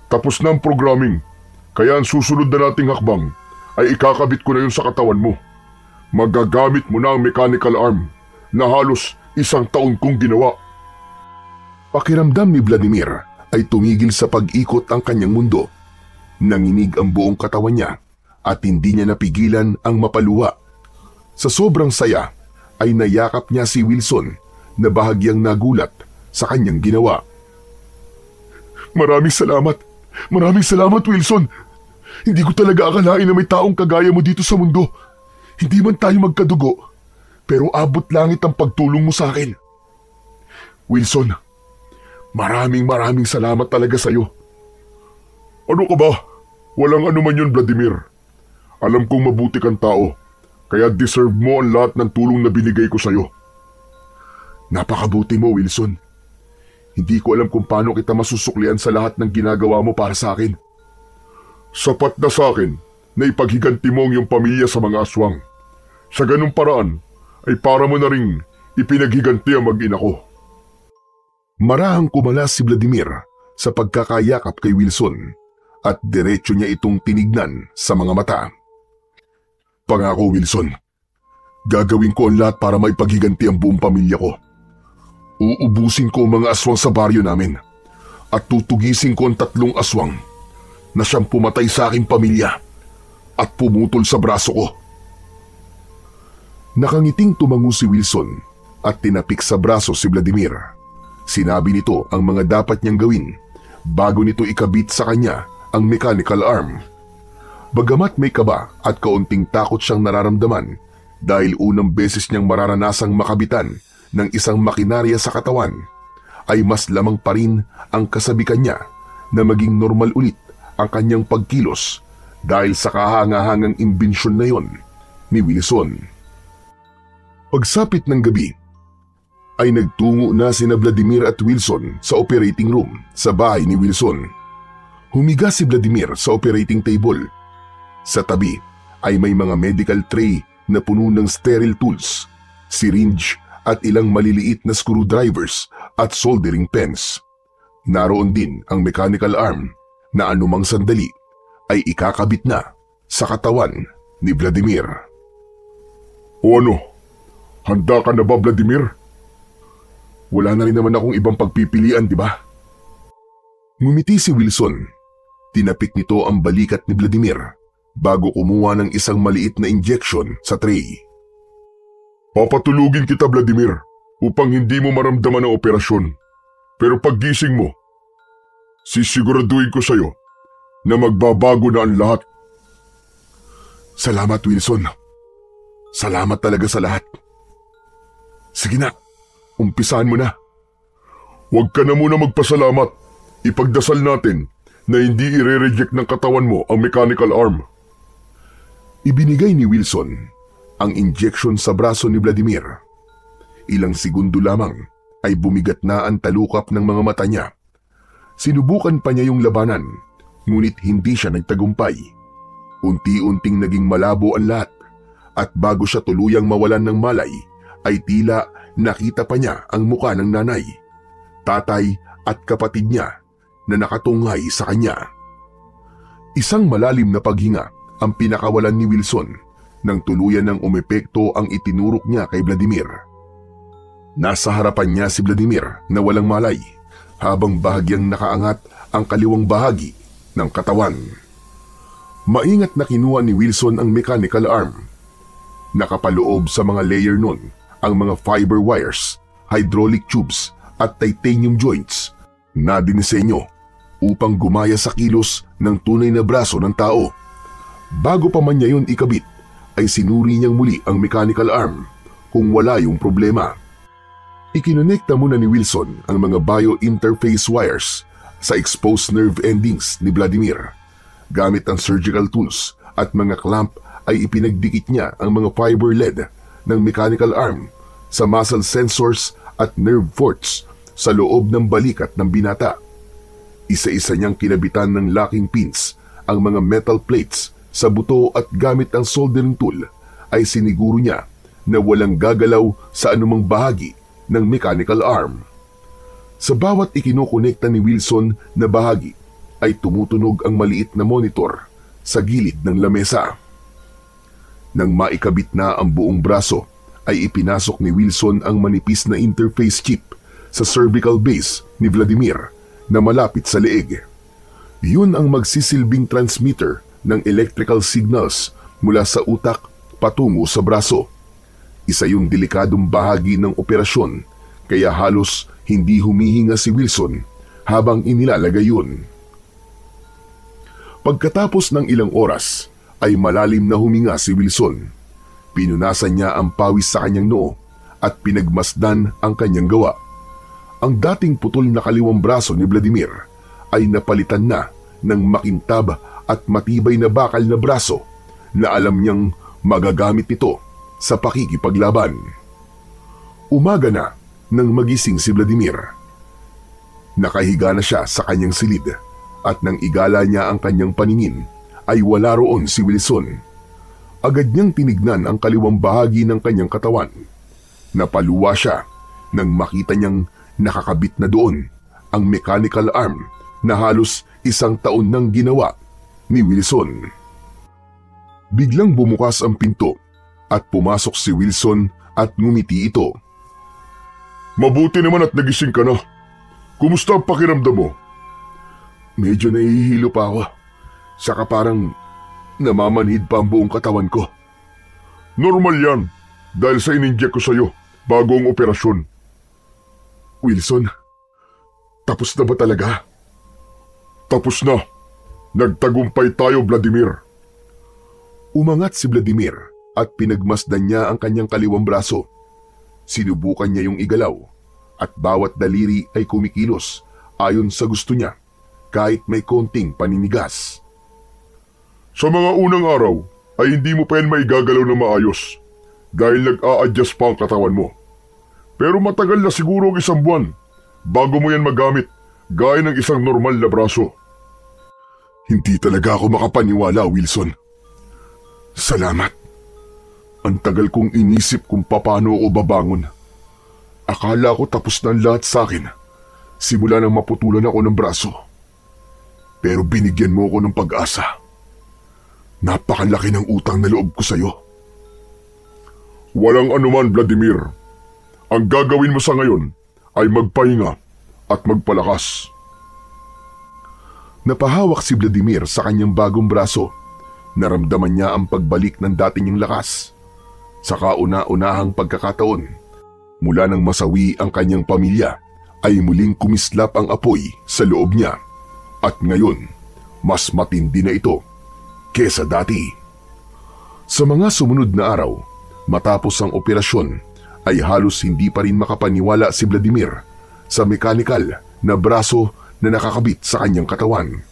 Tapos na ang programming, kaya ang susunod na nating hakbang ay ikakabit ko na yun sa katawan mo. Magagamit mo na ang mechanical arm na halos 1 taon kong ginawa." Pakiramdam ni Vladimir ay tumigil sa pag-ikot ang kanyang mundo. Nanginig ang buong katawan niya at hindi niya napigilan ang mapaluha. Sa sobrang saya ay nayakap niya si Wilson na bahagyang nagulat sa kanyang ginawa. Maraming salamat, Wilson. Hindi ko talaga akalain na may taong kagaya mo dito sa mundo. Hindi man tayo magkadugo, pero abot langit ang pagtulong mo sa akin." "Wilson, maraming salamat talaga sa'yo." "Ano ka ba? Walang anuman yun, Vladimir. Alam kong mabuti kang tao, kaya deserve mo ang lahat ng tulong na binigay ko sa'yo." "Napakabuti mo, Wilson. Hindi ko alam kung paano kita masusuklian sa lahat ng ginagawa mo para sa akin." "Sapat na sa akin na ipaghiganti mo ang iyong pamilya sa mga aswang. Sa ganung paraan ay para mo na ring ipinaghiganti ang mag-ina ko." Marahang kumalas si Vladimir sa pagkakayakap kay Wilson at diretso niya itong tinignan sa mga mata. "Pangako, Wilson, gagawin ko ang lahat para maipaghiganti ang buong pamilya ko. Uubusin ko ang mga aswang sa baryo namin at tutugisin ko ang 3 aswang na siyang pumatay sa aking pamilya at pumutol sa braso ko." Nakangiting tumango si Wilson at tinapik sa braso si Vladimir. Sinabi nito ang mga dapat niyang gawin bago nito ikabit sa kanya ang mechanical arm. Bagamat may kaba at kaunting takot siyang nararamdaman dahil unang beses niyang mararanasang makabitan ng isang makinarya sa katawan, ay mas lamang pa rin ang kasabikan niya na maging normal ulit ang kanyang pagkilos dahil sa kahangahangang imbensyon na yon ni Wilson. Pagsapit ng gabi, ay nagtungo na sina Vladimir at Wilson sa operating room sa bahay ni Wilson. Humiga si Vladimir sa operating table. Sa tabi ay may mga medical tray na puno ng sterile tools, syringe at ilang maliliit na screwdrivers at soldering pens. Naroon din ang mechanical arm na anumang sandali ay ikakabit na sa katawan ni Vladimir. "O ano? Handa ka na ba, Vladimir?" "Wala na rin naman akong ibang pagpipilian, di ba?" Ngumiti si Wilson. Tinapik nito ang balikat ni Vladimir bago kumuha ng isang maliit na injection sa tray. "Papatulugin kita, Vladimir, upang hindi mo maramdaman ang operasyon. Pero paggising mo, sisiguraduhin ko sa'yo na magbabago na ang lahat." "Salamat, Wilson. Salamat talaga sa lahat." "Sige na, umpisahan mo na." "Huwag ka na muna magpasalamat. Ipagdasal natin na hindi ire-reject ng katawan mo ang mechanical arm." Ibinigay ni Wilson ang injection sa braso ni Vladimir. Ilang segundo lamang ay bumigat na ang talukap ng mga mata niya. Sinubukan pa niya yung labanan, ngunit hindi siya nagtagumpay. Unti-unting naging malabo ang lahat, at bago siya tuluyang mawalan ng malay, ay tila nakita pa niya ang muka ng nanay, tatay at kapatid niya na nakatunghay sa kanya. Isang malalim na paghinga ang pinakawalan ni Wilson nang tuluyan ng umepekto ang itinurok niya kay Vladimir. Nasa harapan niya si Vladimir na walang malay, habang bahagyang nakaangat ang kaliwang bahagi ng katawan. Maingat na kinuha ni Wilson ang mechanical arm. Nakapaloob sa mga layer nun ang mga fiber wires, hydraulic tubes at titanium joints na dinisenyo upang gumaya sa kilos ng tunay na braso ng tao. Bago pa man niya yun ikabit, ay sinuri niyang muli ang mechanical arm kung wala yung problema. Ikinonekta muna ni Wilson ang mga bio-interface wires sa exposed nerve endings ni Vladimir. Gamit ang surgical tools at mga clamp ay ipinagdikit niya ang mga fiber lead ng mechanical arm sa muscle sensors at nerve forts sa loob ng balikat ng binata. Isa-isa niyang kinabitan ng locking pins ang mga metal plates sa buto at gamit ang soldering tool ay siniguro niya na walang gagalaw sa anumang bahagi ng mechanical arm. Sa bawat ikinukonekta ni Wilson na bahagi ay tumutunog ang maliit na monitor sa gilid ng lamesa. Nang maikabit na ang buong braso, ay ipinasok ni Wilson ang manipis na interface chip sa cervical base ni Vladimir na malapit sa leeg. Yun ang magsisilbing transmitter ng electrical signals mula sa utak patungo sa braso. Isa yung delikadong bahagi ng operasyon, kaya halos hindi humihinga si Wilson habang inilalagay yun. Pagkatapos ng ilang oras, ay malalim na huminga si Wilson. Pinunasan niya ang pawis sa kanyang noo at pinagmasdan ang kanyang gawa. Ang dating putol na kaliwang braso ni Vladimir ay napalitan na ng makintab at matibay na bakal na braso na alam niyang magagamit ito sa pakikipaglaban. Umaga na nang magising si Vladimir. Nakahiga na siya sa kanyang silid at nang igala niya ang kanyang paningin ay wala roon si Wilson. Agad niyang tinignan ang kaliwang bahagi ng kanyang katawan. Napaluwa siya nang makita niyang nakakabit na doon ang mechanical arm na halos 1 taon nang ginawa ni Wilson. Biglang bumukas ang pinto at pumasok si Wilson at ngumiti ito. "Mabuti naman at nagising ka na. Kumusta ang pakiramdam mo?" "Medyo nahihilo pa ako. Saka parang namamanhid pa ang buong katawan ko." "Normal yan dahil sa ininject ko sa'yo bago ang operasyon." "Wilson, tapos na ba talaga?" "Tapos na. Nagtagumpay tayo, Vladimir." Umangat si Vladimir at pinagmasdan niya ang kanyang kaliwang braso. Sinubukan niya yung igalaw at bawat daliri ay kumikilos ayon sa gusto niya kahit may konting paninigas. "Sa mga unang araw ay hindi mo pa yan maigagalaw na maayos dahil nag-a-adjust pa ang katawan mo. Pero matagal na siguro ang 1 buwan bago mo yan magamit gaya ng isang normal na braso." "Hindi talaga ako makapaniwala, Wilson. Salamat. Ang tagal kong inisip kung paano ako babangon. Akala ko tapos na ang lahat sa akin simula nang maputulan ako ng braso. Pero binigyan mo ako ng pag-asa. Napakalaki ng utang na loob ko sa'yo." "Walang anuman, Vladimir. Ang gagawin mo sa ngayon ay magpahinga at magpalakas." Napahawak si Vladimir sa kanyang bagong braso. Naramdaman niya ang pagbalik ng dati niyang lakas. Sa kauna-unahang pagkakataon, mula nang masawi ang kanyang pamilya, ay muling kumislap ang apoy sa loob niya. At ngayon, mas matindi na ito kesa dati. Sa mga sumunod na araw, matapos ang operasyon, ay halos hindi pa rin makapaniwala si Vladimir sa mechanical na braso na nakakabit sa kanyang katawan.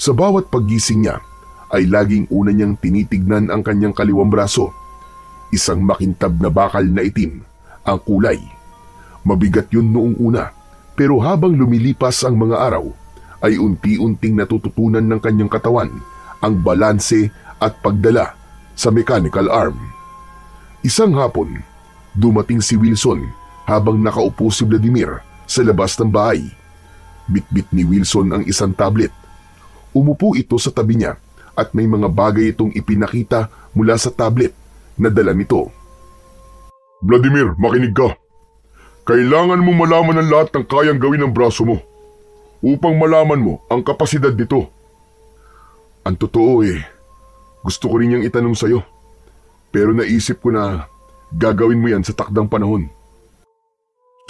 Sa bawat paggising niya, ay laging una niyang tinitignan ang kanyang kaliwang braso. Isang makintab na bakal na itim ang kulay. Mabigat yun noong una, pero habang lumilipas ang mga araw, ay unti-unting natututunan ng kanyang katawan ang balanse at pagdala sa mechanical arm. Isang hapon, dumating si Wilson habang nakaupo si Vladimir sa labas ng bahay. Bitbit ni Wilson ang isang tablet. Umupo ito sa tabi niya at may mga bagay itong ipinakita mula sa tablet na dala nito. Vladimir, makinig ka. Kailangan mo malaman ang lahat ng kayang gawin ng braso mo upang malaman mo ang kapasidad nito. Ang totoo gusto ko rin niyang itanong sa'yo. Pero naisip ko na gagawin mo yan sa takdang panahon.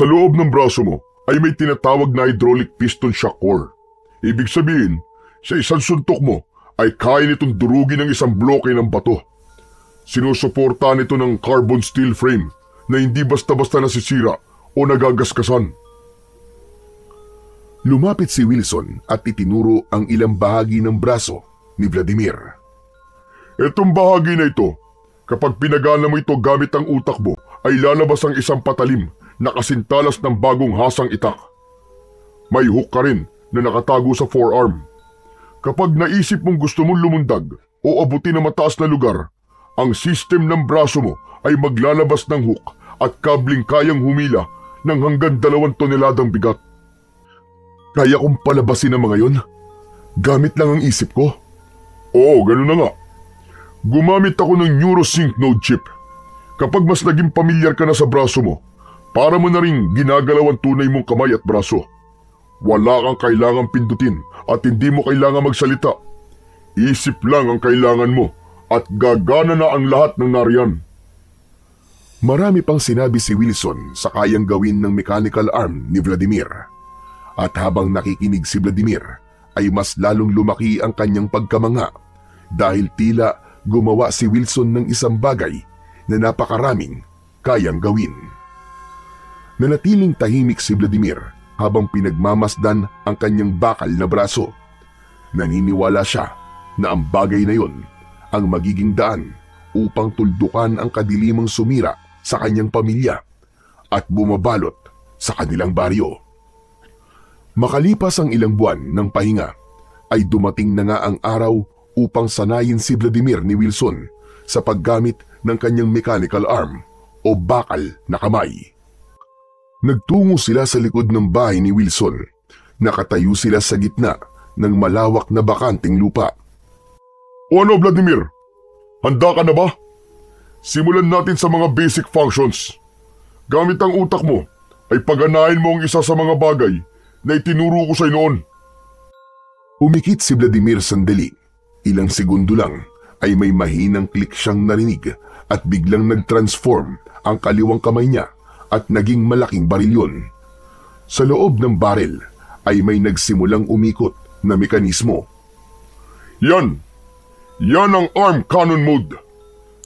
Sa loob ng braso mo ay may tinatawag na hydraulic piston shock core. Ibig sabihin, sa isang suntok mo ay kaya nitong durugin ng isang bloke ng bato. Sinusuportahan ito ng carbon steel frame na hindi basta-basta nasisira o nagagasgasan. Lumapit si Wilson at itinuro ang ilang bahagi ng braso ni Vladimir. Itong bahagi na ito, kapag pinagana mo ito gamit ang utak mo, ay lalabas ang isang patalim na kasintalas ng bagong hasang itak. May hook ka rin na nakatago sa forearm. Kapag naisip mong gusto mong lumundag o abutin ang mataas na lugar, ang system ng braso mo ay maglalabas ng hook at kabling kayang humila ng hanggang 2 toneladang bigat. Kaya kong palabasin ang mga yon? Gamit lang ang isip ko? Oo, ganun na nga. Gumamit ako ng NeuroSync node chip. Kapag mas naging pamilyar ka na sa braso mo, para mo na rin ginagalaw ang tunay mong kamay at braso. Wala kang kailangang pindutin at hindi mo kailangang magsalita. Isip lang ang kailangan mo at gagana na ang lahat ng nariyan. Marami pang sinabi si Wilson sa kayang gawin ng mechanical arm ni Vladimir. At habang nakikinig si Vladimir, ay mas lalong lumaki ang kanyang pagkamanga dahil tila gumawa si Wilson ng isang bagay na napakaraming kayang gawin. Nanatiling tahimik si Vladimir habang pinagmamasdan ang kanyang bakal na braso. Naniniwala siya na ang bagay na yon ang magiging daan upang tuldukan ang kadilimang sumira sa kanyang pamilya at bumabalot sa kanilang baryo. Makalipas ang ilang buwan ng pahinga, ay dumating na nga ang araw upang sanayin si Vladimir ni Wilson sa paggamit ng kanyang mechanical arm o bakal na kamay. Nagtungo sila sa likod ng bahay ni Wilson. Nakatayo sila sa gitna ng malawak na bakanting lupa. O ano, Vladimir? Handa ka na ba? Simulan natin sa mga basic functions. Gamit ang utak mo, ay paganahin mo ang isa sa mga bagay na itinuro ko sa'yo noon. Umikit si Vladimir sandali. Ilang segundo lang ay may mahinang klik siyang narinig at biglang nag-transform ang kaliwang kamay niya at naging malaking barilyon. Sa loob ng baril ay may nagsimulang umikot na mekanismo. Yan! Yan ang arm cannon mode.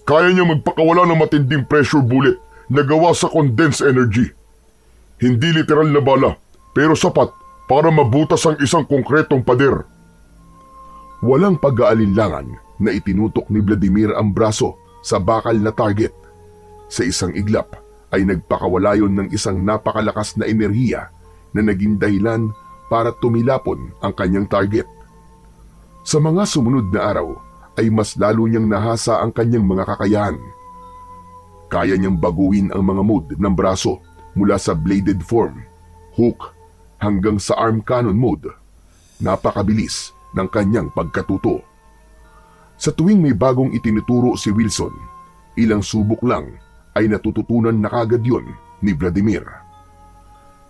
Kaya niya magpakawala ng matinding pressure bullet na gawa sa condensed energy. Hindi literal na bala, pero sapat para mabutas ang isang konkretong pader. Walang pag-aalinlangan na itinutok ni Vladimir ang braso sa bakal na target. Sa isang iglap ay nagpakawala yon ng isang napakalakas na enerhiya na naging dahilan para tumilapon ang kanyang target. Sa mga sumunod na araw ay mas lalo niyang nahasa ang kanyang mga kakayahan. Kaya niyang baguhin ang mga mode ng braso mula sa bladed form, hook, hanggang sa arm cannon mode. Napakabilis ng kanyang pagkatuto. Sa tuwing may bagong itinuturo si Wilson, ilang subok lang ay natututunan na kagad yon ni Vladimir.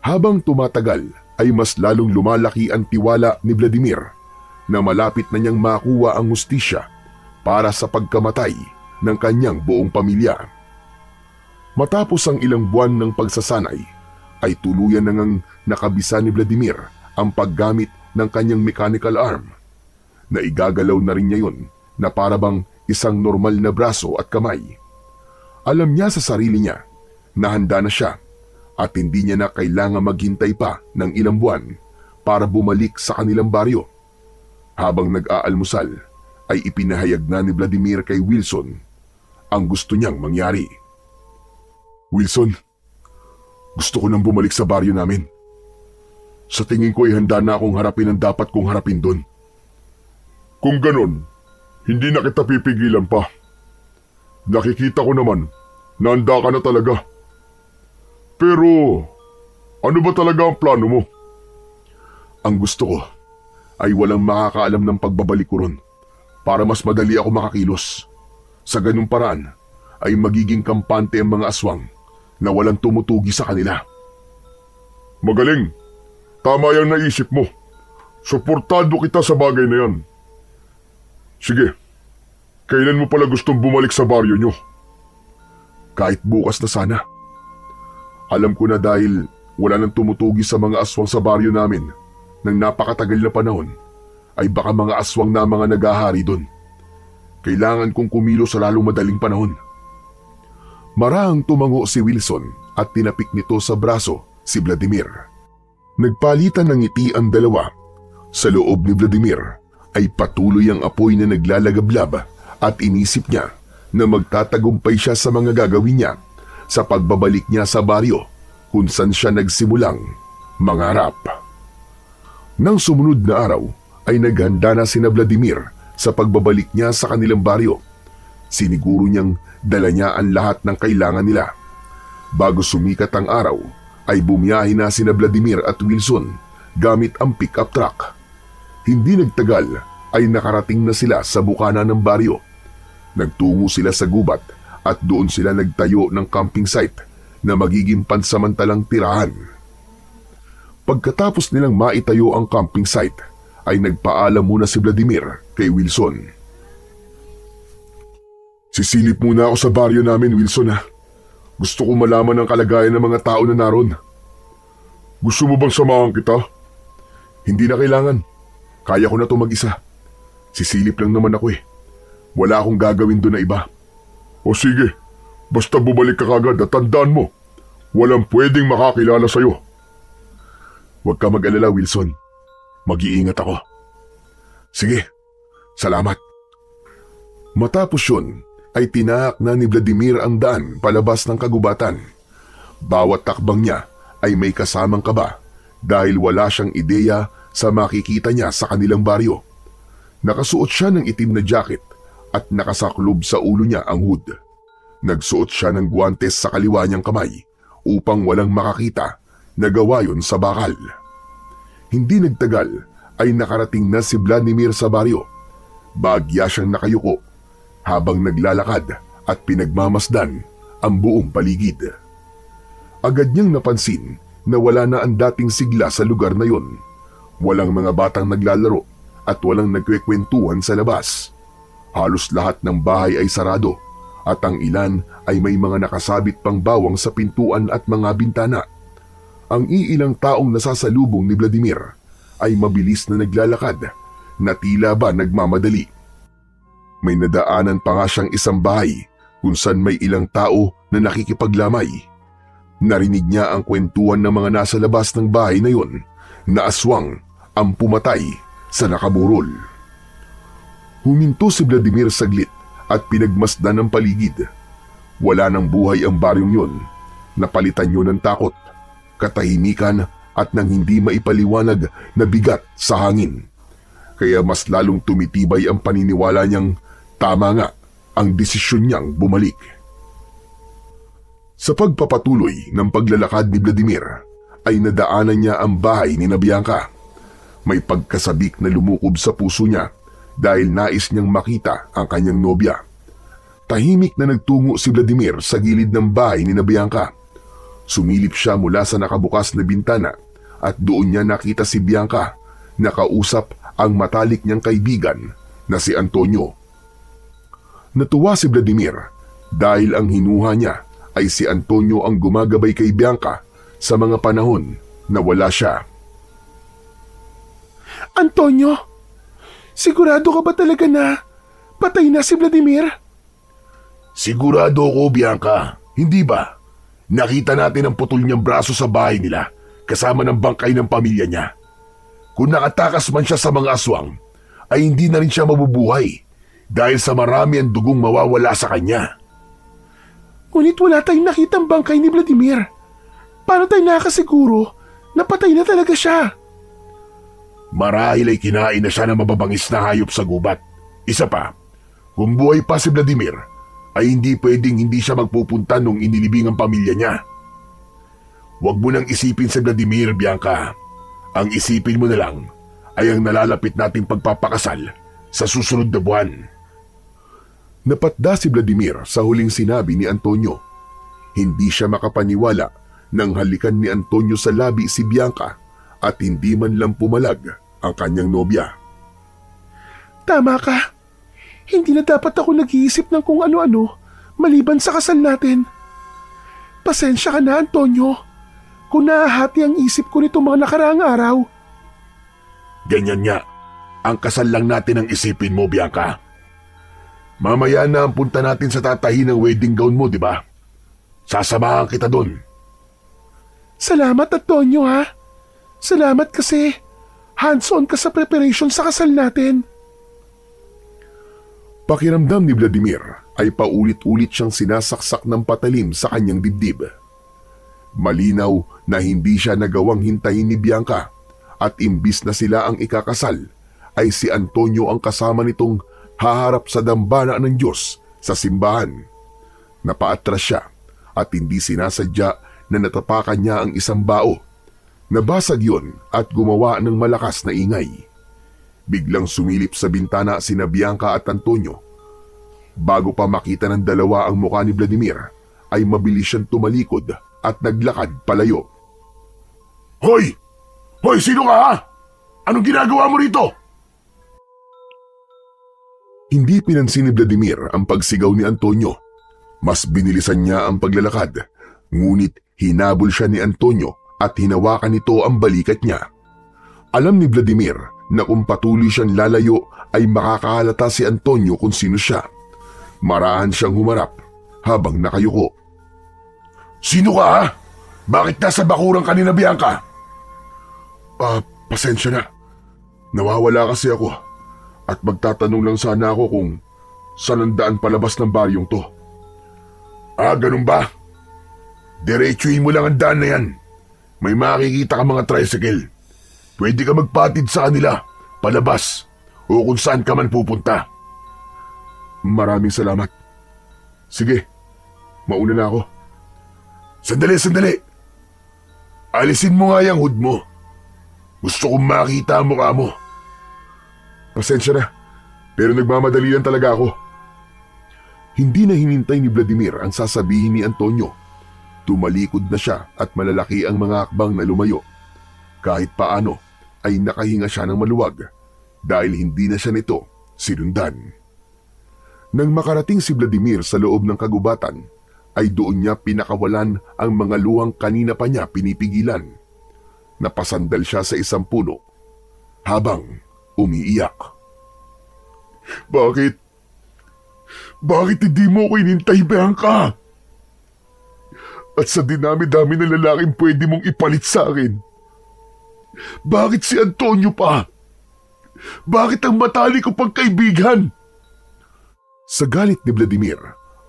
Habang tumatagal ay mas lalong lumalaki ang tiwala ni Vladimir na malapit na niyang makuha ang hustisya para sa pagkamatay ng kanyang buong pamilya. Matapos ang ilang buwan ng pagsasanay, ay tuluyan na ngang nakabisa ni Vladimir ang paggamit ng kanyang mechanical arm. Naigagalaw na rin niya yun na parabang isang normal na braso at kamay. Alam niya sa sarili niya na handa na siya at hindi niya na kailangan maghintay pa ng ilang buwan para bumalik sa kanilang baryo. Habang nag-aalmusal, ay ipinahayag na ni Vladimir kay Wilson ang gusto niyang mangyari. Wilson, gusto ko nang bumalik sa baryo namin. Sa tingin ko ay handa na akong harapin ang dapat kong harapin doon. Kung ganon, hindi na kita pipigilan pa. Nakikita ko naman na handa ka na talaga. Pero, ano ba talaga ang plano mo? Ang gusto ko ay walang makakaalam ng pagbabalik ko ron para mas madali ako makakilos. Sa ganung paraan ay magiging kampante ang mga aswang na walang tumutugi sa kanila. Magaling! Tama yung naisip mo. Suportado kita sa bagay na yan. Sige, kailan mo pala gustong bumalik sa baryo nyo? Kahit bukas na sana. Alam ko na dahil wala nang tumutugi sa mga aswang sa baryo namin ng napakatagal na panahon, ay baka mga aswang na mga nagahari doon. Kailangan kong kumilos sa lalong madaling panahon. Marahang tumango si Wilson at tinapik nito sa braso si Vladimir. Nagpalitan ng ngiti ang dalawa. Sa loob ni Vladimir ay patuloy ang apoy na naglalagablab at inisip niya na magtatagumpay siya sa mga gagawin niya sa pagbabalik niya sa baryo kung saan siya nagsimulang mangarap. Nang sumunod na araw ay naghanda na sina Vladimir sa pagbabalik niya sa kanilang baryo. Siniguro niyang dala niya ang lahat ng kailangan nila. Bago sumikat ang araw ay bumiyahe na sina Vladimir at Wilson gamit ang pick-up truck. Hindi nagtagal ay nakarating na sila sa bukana ng baryo. Nagtungo sila sa gubat at doon sila nagtayo ng camping site na magiging pansamantalang tirahan. Pagkatapos nilang maitayo ang camping site, ay nagpaalam muna si Vladimir kay Wilson. Sisilip muna ako sa baryo namin, Wilson ha. Gusto ko malaman ang kalagayan ng mga tao na naroon. Gusto mo bang samahan kita? Hindi na kailangan. Kaya ko na ito mag-isa. Sisilip lang naman ako eh. Wala akong gagawin doon na iba. O sige, basta bumalik ka kagad at tandaan mo, walang pwedeng makakilala sa'yo. Huwag ka mag-alala, Wilson. Mag-iingat ako. Sige, salamat. Matapos yun, ay tinahak na ni Vladimir ang daan palabas ng kagubatan. Bawat takbang niya ay may kasamang kaba dahil wala siyang ideya sa makikita niya sa kanilang baryo. Nakasuot siya ng itim na jacket at nakasaklob sa ulo niya ang hood. Nagsuot siya ng guwantes sa kaliwa niyang kamay upang walang makakita na gawa yun sa bakal. Hindi nagtagal ay nakarating na si Vladimir sa baryo. Bagya siyang nakayuko habang naglalakad at pinagmamasdan ang buong paligid. Agad niyang napansin na wala na ang dating sigla sa lugar na yun. Walang mga batang naglalaro at walang nagkwekwentuhan sa labas. Halos lahat ng bahay ay sarado at ang ilan ay may mga nakasabit pang bawang sa pintuan at mga bintana. Ang iilang taong nasasalubong ni Vladimir ay mabilis na naglalakad na tila ba nagmamadali. May nadaanan pa nga siyang isang bahay kung saan may ilang tao na nakikipaglamay. Narinig niya ang kwentuhan ng mga nasa labas ng bahay na yun na aswang ang pumatay sa nakaburol. Huminto si Vladimir saglit at pinagmasdan ang paligid. Wala nang buhay ang baryong yun. Napalitan yun ng takot, katahimikan at nang hindi maipaliwanag na bigat sa hangin. Kaya mas lalong tumitibay ang paniniwala niyang tama nga ang desisyon niyang bumalik. Sa pagpapatuloy ng paglalakad ni Vladimir ay nadaanan niya ang bahay ni Bianca. May pagkasabik na lumukob sa puso niya dahil nais niyang makita ang kanyang nobya. Tahimik na nagtungo si Vladimir sa gilid ng bahay ni Bianca. Sumilip siya mula sa nakabukas na bintana at doon niya nakita si Bianca na kausap ang matalik niyang kaibigan na si Antonio. Natuwa si Vladimir dahil ang hinuha niya ay si Antonio ang gumagabay kay Bianca sa mga panahon na wala siya. Antonio, sigurado ka ba talaga na patay na si Vladimir? Sigurado ako, Bianca. Hindi ba? Nakita natin ang putol niyang braso sa bahay nila kasama ng bangkay ng pamilya niya. Kung nakatakas man siya sa mga aswang, ay hindi na rin siya mabubuhay dahil sa marami ang dugong mawawala sa kanya. Ngunit wala tayong nakitang bangkay ni Vladimir. Paano tayo nakasiguro na patay na talaga siya? Marahil ay kinain na siya ng mababangis na hayop sa gubat. Isa pa, kung buhay pa si Vladimir, ay hindi pwedeng hindi siya magpupunta nung inilibing ang pamilya niya. Huwag mo nang isipin si Vladimir, Bianca. Ang isipin mo na lang ay ang nalalapit nating pagpapakasal sa susunod na buwan. Napatda si Vladimir sa huling sinabi ni Antonio. Hindi siya makapaniwala nang halikan ni Antonio sa labi si Bianca at hindi man lang pumalag ang kanyang nobya. Tama ka. Hindi na dapat ako nag-iisip ng kung ano-ano maliban sa kasal natin. Pasensya ka na, Antonio, kung nahahati ang isip ko nito mga nakaraang araw. Ganyan nga. Ang kasal lang natin ang isipin mo, Bianca. Mamaya na ang punta natin sa tatahi ng wedding gown mo, di ba? Sasamahan kita doon. Salamat, Antonio, ha? Salamat kasi hands-on ka sa preparation sa kasal natin. Pakiramdam ni Vladimir ay paulit-ulit siyang sinasaksak ng patalim sa kanyang dibdib. Malinaw na hindi siya nagawang hintayin ni Bianca at imbis na sila ang ikakasal, ay si Antonio ang kasama nitong haharap sa dambana ng Diyos sa simbahan. Napaatras siya at hindi sinasadya na natapakan niya ang isang bao. Nabasag yun at gumawa ng malakas na ingay. Biglang sumilip sa bintana sina Bianca at Antonio. Bago pa makita ng dalawa ang mukha ni Vladimir, ay mabilis siyang tumalikod at naglakad palayo. Hoy! Hoy, sino ka ha? Anong ginagawa mo rito? Hindi pinansin ni Vladimir ang pagsigaw ni Antonio. Mas binilisan niya ang paglalakad, ngunit hinabol siya ni Antonio at hinawakan nito ang balikat niya. Alam ni Vladimir na kung patuloy siyang lalayo ay makakahalata si Antonio kung sino siya. Marahan siyang humarap habang nakayuko. Sino ka ha? Bakit nasa bakuran ka ni Bianca? Pasensya na. Nawawala kasi ako at magtatanong lang sana ako kung saan ang daan palabas ng baryong to. Ganun ba? Diretsuhin mo lang ang daan na yan. May makikita ka mga tricycle. Pwede ka magpatid sa kanila, palabas, o kung saan ka man pupunta. Maraming salamat. Sige, mauna na ako. Sandali. Alisin mo nga yung hood mo. Gusto kong makita ang mukha mo. Pasensya na, pero nagmamadali lang talaga ako. Hindi na hinintay ni Vladimir ang sasabihin ni Antonio. Tumalikod na siya at malalaki ang mga hakbang na lumayo. Kahit paano ay nakahinga siya ng maluwag dahil hindi na siya nito sinundan. Nang makarating si Vladimir sa loob ng kagubatan, ay doon niya pinakawalan ang mga luhang kanina pa niya pinipigilan. Napasandal siya sa isang puno habang umiiyak. Bakit? Bakit hindi mo ko inintay, Bianca? At sa dinami-dami ng lalaking pwede mong ipalit sa akin, bakit si Antonio pa? Bakit ang matali ko pang kaibigan? Sa galit ni Vladimir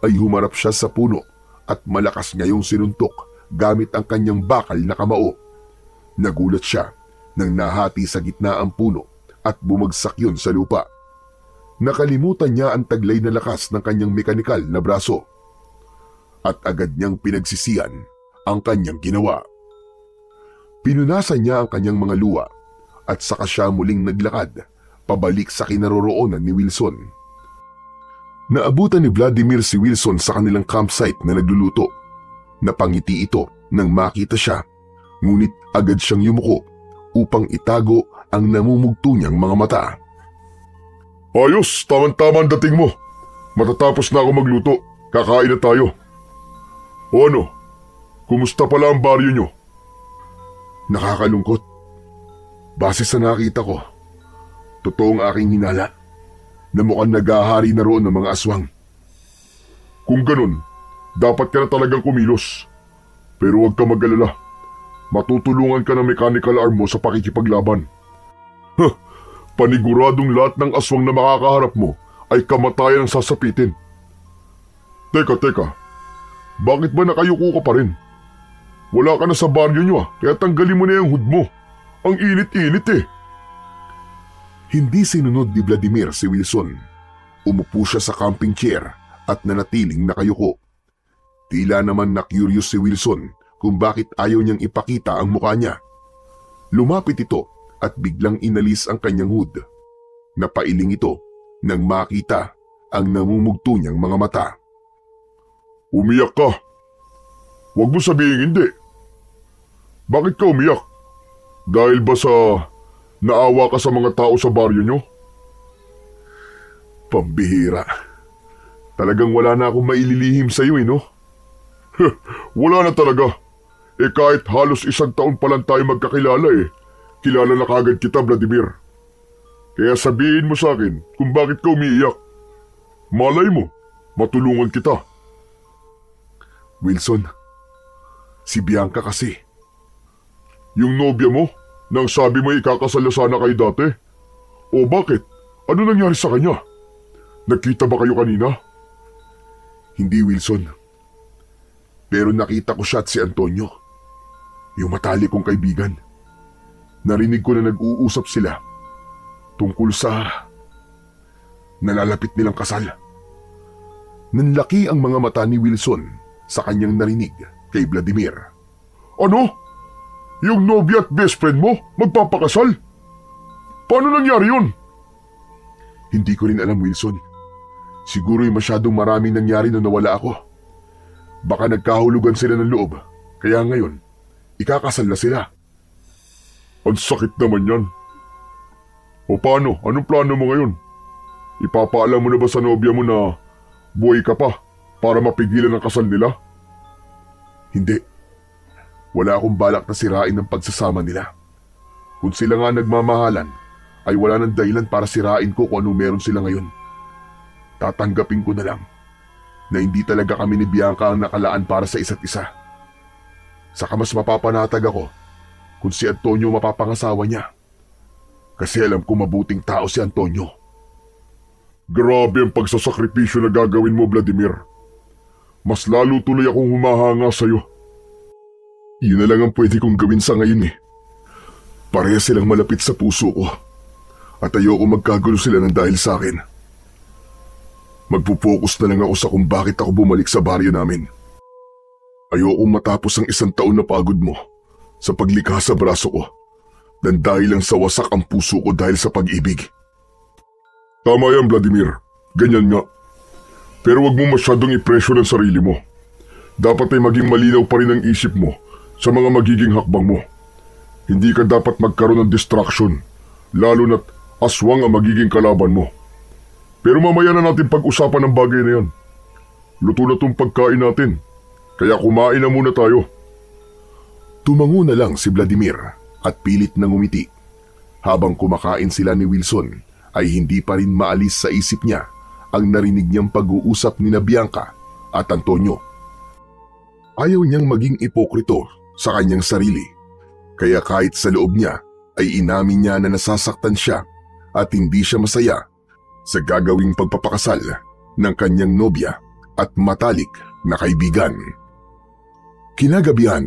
ay humarap siya sa puno at malakas ngayong sinuntok gamit ang kanyang bakal na kamao. Nagulat siya nang nahati sa gitna ang puno at bumagsak yun sa lupa. Nakalimutan niya ang taglay na lakas ng kanyang mekanikal na braso at agad niyang pinagsisihan ang kanyang ginawa. Pinunasan niya ang kanyang mga luha at saka siya muling naglakad pabalik sa kinaroroonan ni Wilson. Naabutan ni Vladimir si Wilson sa kanilang campsite na nagluluto. Napangiti ito nang makita siya, ngunit agad siyang yumuko upang itago ang namumugto niyang mga mata. Ayos, tama-tama ang dating mo. Matatapos na ako magluto, kakain na tayo. O ano, kumusta pala ang baryo nyo? Nakakalungkot. Base sa nakita ko, totoong aking hinala na mukhang naghahari na roon ng mga aswang. Kung ganun, dapat ka na talagang kumilos. Pero huwag ka mag-alala. Matutulungan ka ng mechanical arm mo sa pakikipaglaban. Paniguradong lahat ng aswang na makakaharap mo ay kamatayan ang sasapitin. Teka. Bakit ba nakayuko ka pa rin? Wala ka na sa baryo nyo kaya tanggalin mo na yung hood mo. Ang init-init eh. Hindi sinunod ni Vladimir si Wilson. Umupo siya sa camping chair at nanatiling nakayuko. Tila naman na-curious si Wilson kung bakit ayaw niyang ipakita ang mukha niya. Lumapit ito at biglang inalis ang kanyang hood. Napailing ito nang makita ang namumugto niyang mga mata. Umiyak ka. Huwag mo sabihin hindi. Bakit ka umiyak? Dahil ba sa naawa ka sa mga tao sa baryo nyo? Pambihira. Talagang wala na akong maililihim sa iyo no? Wala na talaga. Kahit halos 1 taon pa lang tayo magkakilala kilala na kagad kita, Vladimir. Kaya sabihin mo sa akin kung bakit ka umiiyak. Malay mo, matulungan kita. Wilson, si Bianca kasi. Yung nobya mo, nang sabi mo ikakasal na sana kayo dati? O bakit? Ano nangyari sa kanya? Nagkita ba kayo kanina? Hindi, Wilson. Pero nakita ko siya at si Antonio. Yung matalik kong kaibigan. Narinig ko na nag-uusap sila tungkol sa nalalapit nilang kasal. Nanlaki ang mga mata ni Wilson sa kanyang narinig kay Vladimir. Ano? Yung nobya at best friend mo magpapakasal? Paano nangyari yun? Hindi ko rin alam, Wilson. Siguro'y masyadong maraming nangyari nung nawala ako. Baka nagkahulugan sila ng loob, kaya ngayon, ikakasal na sila. Ang sakit naman yan. O paano? Anong plano mo ngayon? Ipapaalam mo na ba sa nobya mo na buhay ka pa para mapigilan ang kasal nila? Hindi. Wala akong balak na sirain ang pagsasama nila. Kung sila nga nagmamahalan, ay wala nang dahilan para sirain ko kung anong meron sila ngayon. Tatanggapin ko na lang na hindi talaga kami ni Bianca ang nakalaan para sa isa't isa. Saka mas mapapanatag ako kung si Antonio mapapangasawa niya. Kasi alam ko mabuting tao si Antonio. Grabe ang pagsasakripisyo na gagawin mo, Vladimir. Mas lalo tuloy akong humahanga sa'yo. Yun na lang ang pwede kong gawin sa ngayon Pareha silang malapit sa puso ko. At ayoko magkagulo sila ng dahil sa akin. Magpupokus na lang ako sa kung bakit ako bumalik sa baryo namin. Ayoko matapos ang 1 taon na pagod mo sa paglikha sa braso ko nang dahil lang sa wasak ang puso ko dahil sa pag-ibig. Tama yan, Vladimir. Ganyan nga. Pero wag mo masyadong i-pressure ang sarili mo. Dapat ay maging malinaw pa rin ang isip mo sa mga magiging hakbang mo. Hindi ka dapat magkaroon ng distraction, lalo na't aswang ang magiging kalaban mo. Pero mamaya na natin pag-usapan ang bagay na yan. Luto na tong pagkain natin, kaya kumain na muna tayo. Tumango na lang si Vladimir at pilit na ngumiti. Habang kumakain sila ni Wilson, ay hindi pa rin maalis sa isip niya ang narinig niyang pag-uusap ni Bianca at Antonio. Ayaw niyang maging ipokrito sa kanyang sarili, kaya kahit sa loob niya ay inamin niya na nasasaktan siya at hindi siya masaya sa gagawing pagpapakasal ng kanyang nobya at matalik na kaibigan. Kinagabihan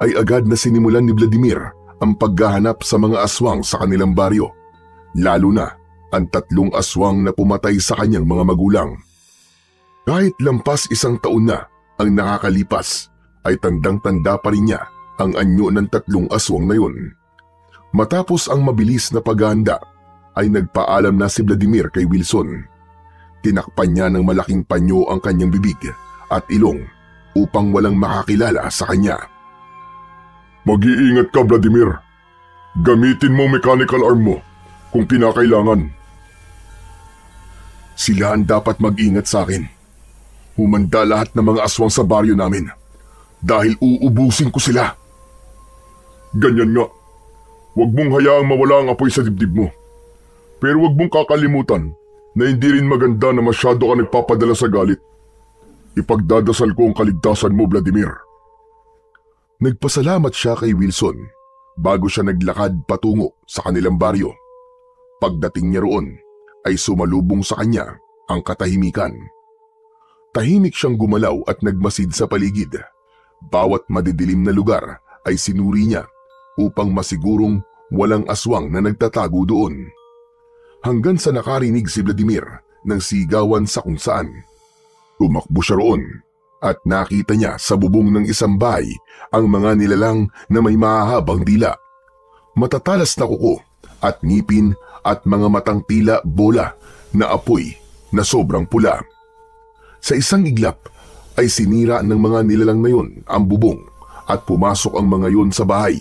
ay agad na sinimulan ni Vladimir ang paghahanap sa mga aswang sa kanilang baryo, lalo na ang 3 aswang na pumatay sa kanyang mga magulang. Kahit lampas 1 taon na ang nakakalipas, ay tandang-tanda pa rin niya ang anyo ng 3 aswang na yun. Matapos ang mabilis na paghahanda, ay nagpaalam na si Vladimir kay Wilson. Tinakpan niya ng malaking panyo ang kanyang bibig at ilong upang walang makakilala sa kanya. Mag-iingat ka, Vladimir. Gamitin mo mechanical arm mo kung kinakailangan. Sila ang dapat mag-ingat sa akin. Humanda lahat ng mga aswang sa baryo namin dahil uubusin ko sila. Ganyan nga. Huwag mong hayaang mawala ang apoy sa dibdib mo. Pero huwag mong kakalimutan na hindi rin maganda na masyado ka nagpapadala sa galit. Ipagdadasal ko ang kaligtasan mo, Vladimir. Nagpasalamat siya kay Wilson bago siya naglakad patungo sa kanilang baryo. Pagdating niya roon, ay sumalubong sa kanya ang katahimikan. Tahimik siyang gumalaw at nagmasid sa paligid. Bawat madidilim na lugar ay sinuri niya upang masigurong walang aswang na nagtatago doon. Hanggang sa nakarinig si Vladimir ng sigawan sa kung saan. Tumakbo siya roon at nakita niya sa bubong ng isang bahay ang mga nilalang na may mahahabang dila, matatalas na kuko at ngipin at mga matang tila bola na apoy na sobrang pula. Sa isang iglap ay sinira ng mga nilalang na yun ang bubong at pumasok ang mga yun sa bahay.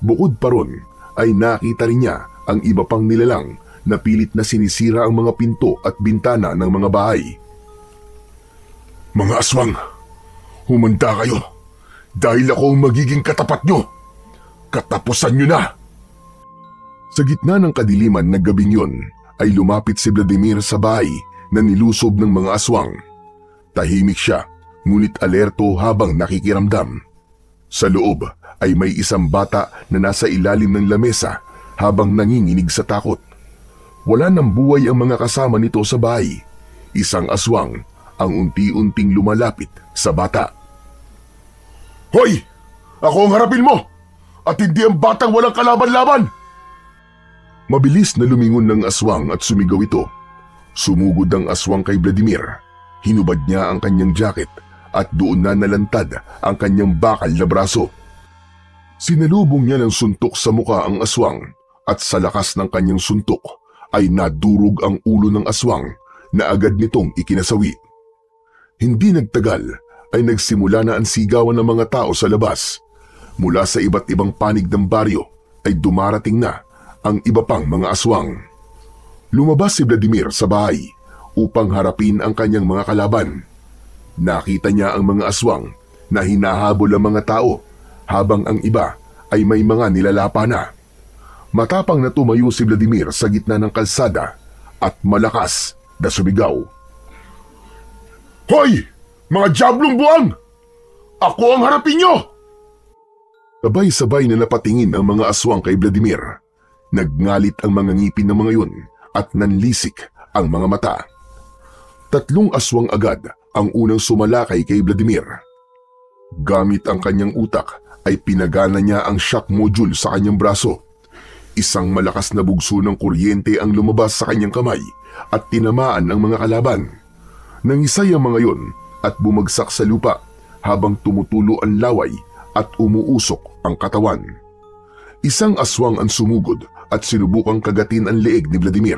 Bukod pa ron ay nakita rin niya ang iba pang nilalang na pilit na sinisira ang mga pinto at bintana ng mga bahay. Mga aswang, humanda kayo dahil ako ang magiging katapat nyo. Katapusan nyo na! Sa gitna ng kadiliman na gabing yun ay lumapit si Vladimir sa bahay na nilusob ng mga aswang. Tahimik siya, ngunit alerto habang nakikiramdam. Sa loob ay may isang bata na nasa ilalim ng lamesa habang nanginginig sa takot. Wala nang buhay ang mga kasama nito sa bahay. Isang aswang ang unti-unting lumalapit sa bata. Hoy! Ako ang harapin mo! At hindi ang batang walang kalaban-laban! Mabilis na lumingon ng aswang at sumigaw ito. Sumugod ang aswang kay Vladimir. Hinubad niya ang kanyang jacket at doon na nalantad ang kanyang bakal na braso. Sinalubong niya ng suntok sa muka ang aswang at sa lakas ng kanyang suntok ay nadurog ang ulo ng aswang na agad nitong ikinasawi. Hindi nagtagal ay nagsimula na ang sigawan ng mga tao sa labas. Mula sa iba't ibang panig ng baryo ay dumarating na ang iba pang mga aswang. Lumabas si Vladimir sa bahay upang harapin ang kanyang mga kalaban. Nakita niya ang mga aswang na hinahabol ang mga tao habang ang iba ay may mga nilalapa na. Matapang na tumayo si Vladimir sa gitna ng kalsada at malakas na sumigaw. Hoy! Mga diablong buwang! Ako ang harapin nyo! Sabay-sabay na napatingin ang mga aswang kay Vladimir. Nagngalit ang mga ngipin ng mga yun at nanlisik ang mga mata. 3 aswang agad ang unang sumalakay kay Vladimir. Gamit ang kanyang utak ay pinagana niya ang shock module sa kanyang braso. Isang malakas na bugso ng kuryente ang lumabas sa kanyang kamay at tinamaan ang mga kalaban. Nangisay ang mga yun at bumagsak sa lupa habang tumutulo ang laway at umuusok ang katawan. Isang aswang ang sumugod at sinubukang kagatin ang leeg ni Vladimir.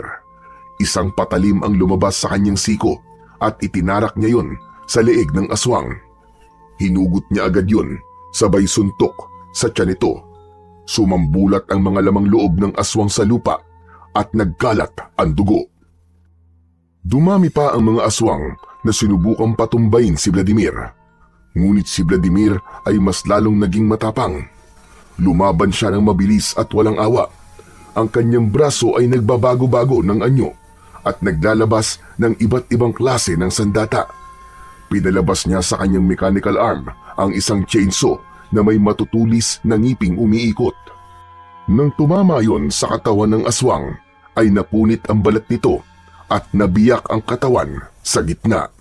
Isang patalim ang lumabas sa kanyang siko at itinarak niya yun sa leeg ng aswang. Hinugot niya agad yun, sabay suntok sa tiyan nito. Sumambulat ang mga lamang loob ng aswang sa lupa at nagkalat ang dugo. Dumami pa ang mga aswang na sinubukang patumbayin si Vladimir. Ngunit si Vladimir ay mas lalong naging matapang. Lumaban siya ng mabilis at walang awa. Ang kanyang braso ay nagbabago-bago ng anyo at naglalabas ng iba't ibang klase ng sandata. Pinalabas niya sa kanyang mechanical arm ang isang chainsaw na may matutulis na ngiping umiikot. Nang tumama yon sa katawan ng aswang, ay napunit ang balat nito at nabiyak ang katawan sa gitna.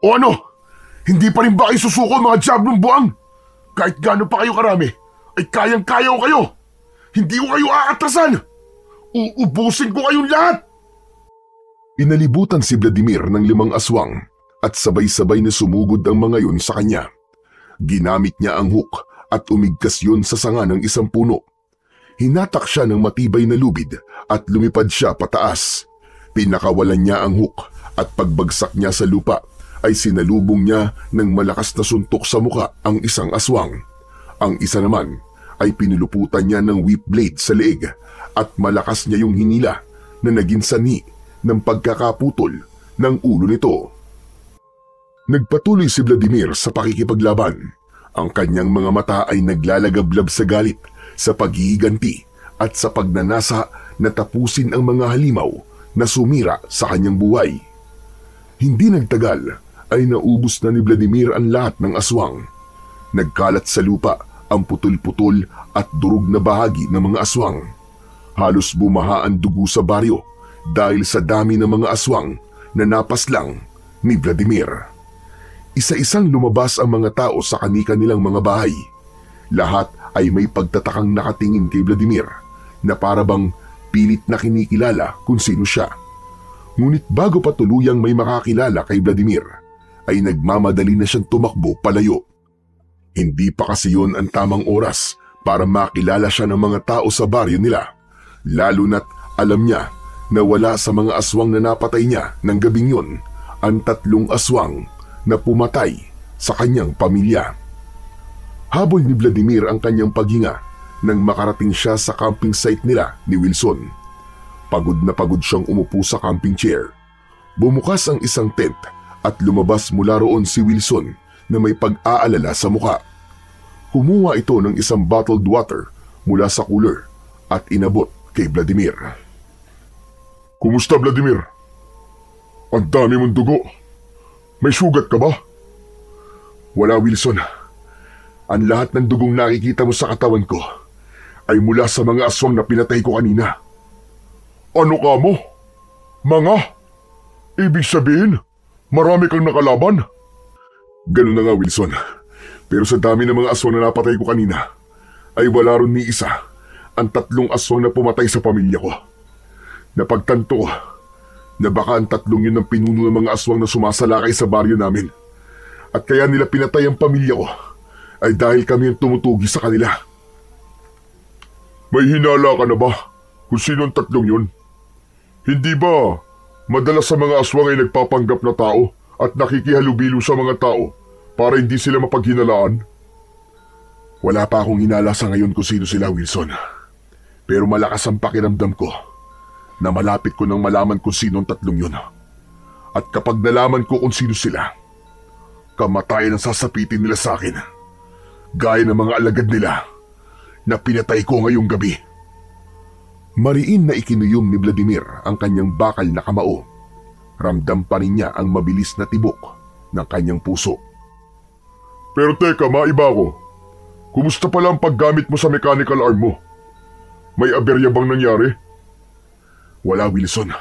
O ano? Hindi pa rin ba kayo susuko mga diablong buwang? Kahit gaano pa kayo karami, ay kayang-kaya ko kayo. Hindi ko kayo aatrasan. Uubusin ko kayong lahat. Inalibutan si Vladimir ng 5 aswang at sabay-sabay na sumugod ang mga yun sa kanya. Ginamit niya ang hook at umigkas yun sa sanga ng isang puno. Hinatak siya ng matibay na lubid at lumipad siya pataas. Pinakawalan niya ang hook at pagbagsak niya sa lupa ay sinalubong niya ng malakas na suntok sa muka ang isang aswang. Ang isa naman ay pinuluputan niya ng whip blade sa leeg at malakas niya yung hinila na naging sanhi ng pagkakaputol ng ulo nito. Nagpatuloy si Vladimir sa pakikipaglaban. Ang kanyang mga mata ay naglalagablab sa galit, sa paghihiganti at sa pagnanasa na tapusin ang mga halimaw na sumira sa kanyang buhay. Hindi nagtagal ay naubos na ni Vladimir ang lahat ng aswang. Nagkalat sa lupa ang putol-putol at durog na bahagi ng mga aswang. Halos bumaha ang dugo sa baryo dahil sa dami ng mga aswang na napaslang ni Vladimir. Isa-isang lumabas ang mga tao sa kani-kanilang mga bahay. Lahat ay may pagtatakang nakatingin kay Vladimir na parabang pilit na kinikilala kung sino siya. Ngunit bago pa tuluyang may makakilala kay Vladimir, ay nagmamadali na siyang tumakbo palayo. Hindi pa kasi yun ang tamang oras para makilala siya ng mga tao sa baryo nila, lalo na't alam niya na wala sa mga aswang na napatay niya ng gabing yun ang 3 aswang na pumatay sa kanyang pamilya. Habol ni Vladimir ang kanyang paghinga nang makarating siya sa camping site nila ni Wilson. Pagod na pagod siyang umupo sa camping chair. Bumukas ang isang tent at lumabas mula roon si Wilson na may pag-aalala sa muka. Kumuha ito ng isang bottled water mula sa cooler at inabot kay Vladimir. Kumusta, Vladimir? Ang dami mong dugo. May sugat ka ba? Wala, Wilson. Ang lahat ng dugong nakikita mo sa katawan ko ay mula sa mga aswang na pinatay ko kanina. Ano ka mo? Mga? Ibig sabihin, marami kang nakalaban? Ganun na nga, Wilson. Pero sa dami ng mga aswang na napatay ko kanina, ay wala ron ni isa ang 3 aswang na pumatay sa pamilya ko. Napagtanto ko na baka ang 3 yun ang pinuno ng mga aswang na sumasalakay sa baryo namin. At kaya nila pinatay ang pamilya ko ay dahil kami ang tumutugi sa kanila. May hinala ka na ba kung sino ang 3 yun? Hindi ba madalas sa mga aswang ay nagpapanggap na tao at nakikihalubilo sa mga tao para hindi sila mapaghinalaan? Wala pa akong hinala sa ngayon kung sino sila, Wilson. Pero malakas ang pakiramdam ko na malapit ko nang malaman kung sino ang 3 yun. At kapag nalaman ko kung sino sila, kamatayan ang sasapitin nila sa akin. Gaya ng mga alagad nila na pinatay ko ngayong gabi. Mariin na ikinuyom ni Vladimir ang kanyang bakal na kamao. Ramdam pa rin niya ang mabilis na tibok ng kanyang puso. Pero teka, maiba ko. Kumusta pala ang paggamit mo sa mechanical arm mo? May aberya bang nangyari? Wala, Wilson.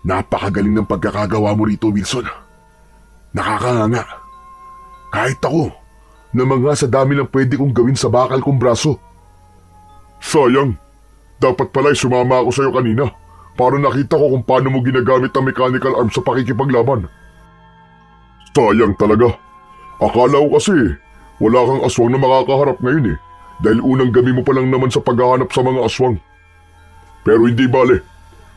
Napakagaling ng pagkakagawa mo rito, Wilson. Nakakanganga. Kahit ako, namanga sa dami ng pwede kong gawin sa bakal kong braso. Sayang. Dapat pala'y sumama ako sa'yo kanina para nakita ko kung paano mo ginagamit ang mechanical arm sa pakikipaglaban. Sayang talaga. Akala ko kasi wala kang aswang na makakaharap ngayon dahil unang gabi mo pa lang naman sa paghahanap sa mga aswang. Pero hindi bale,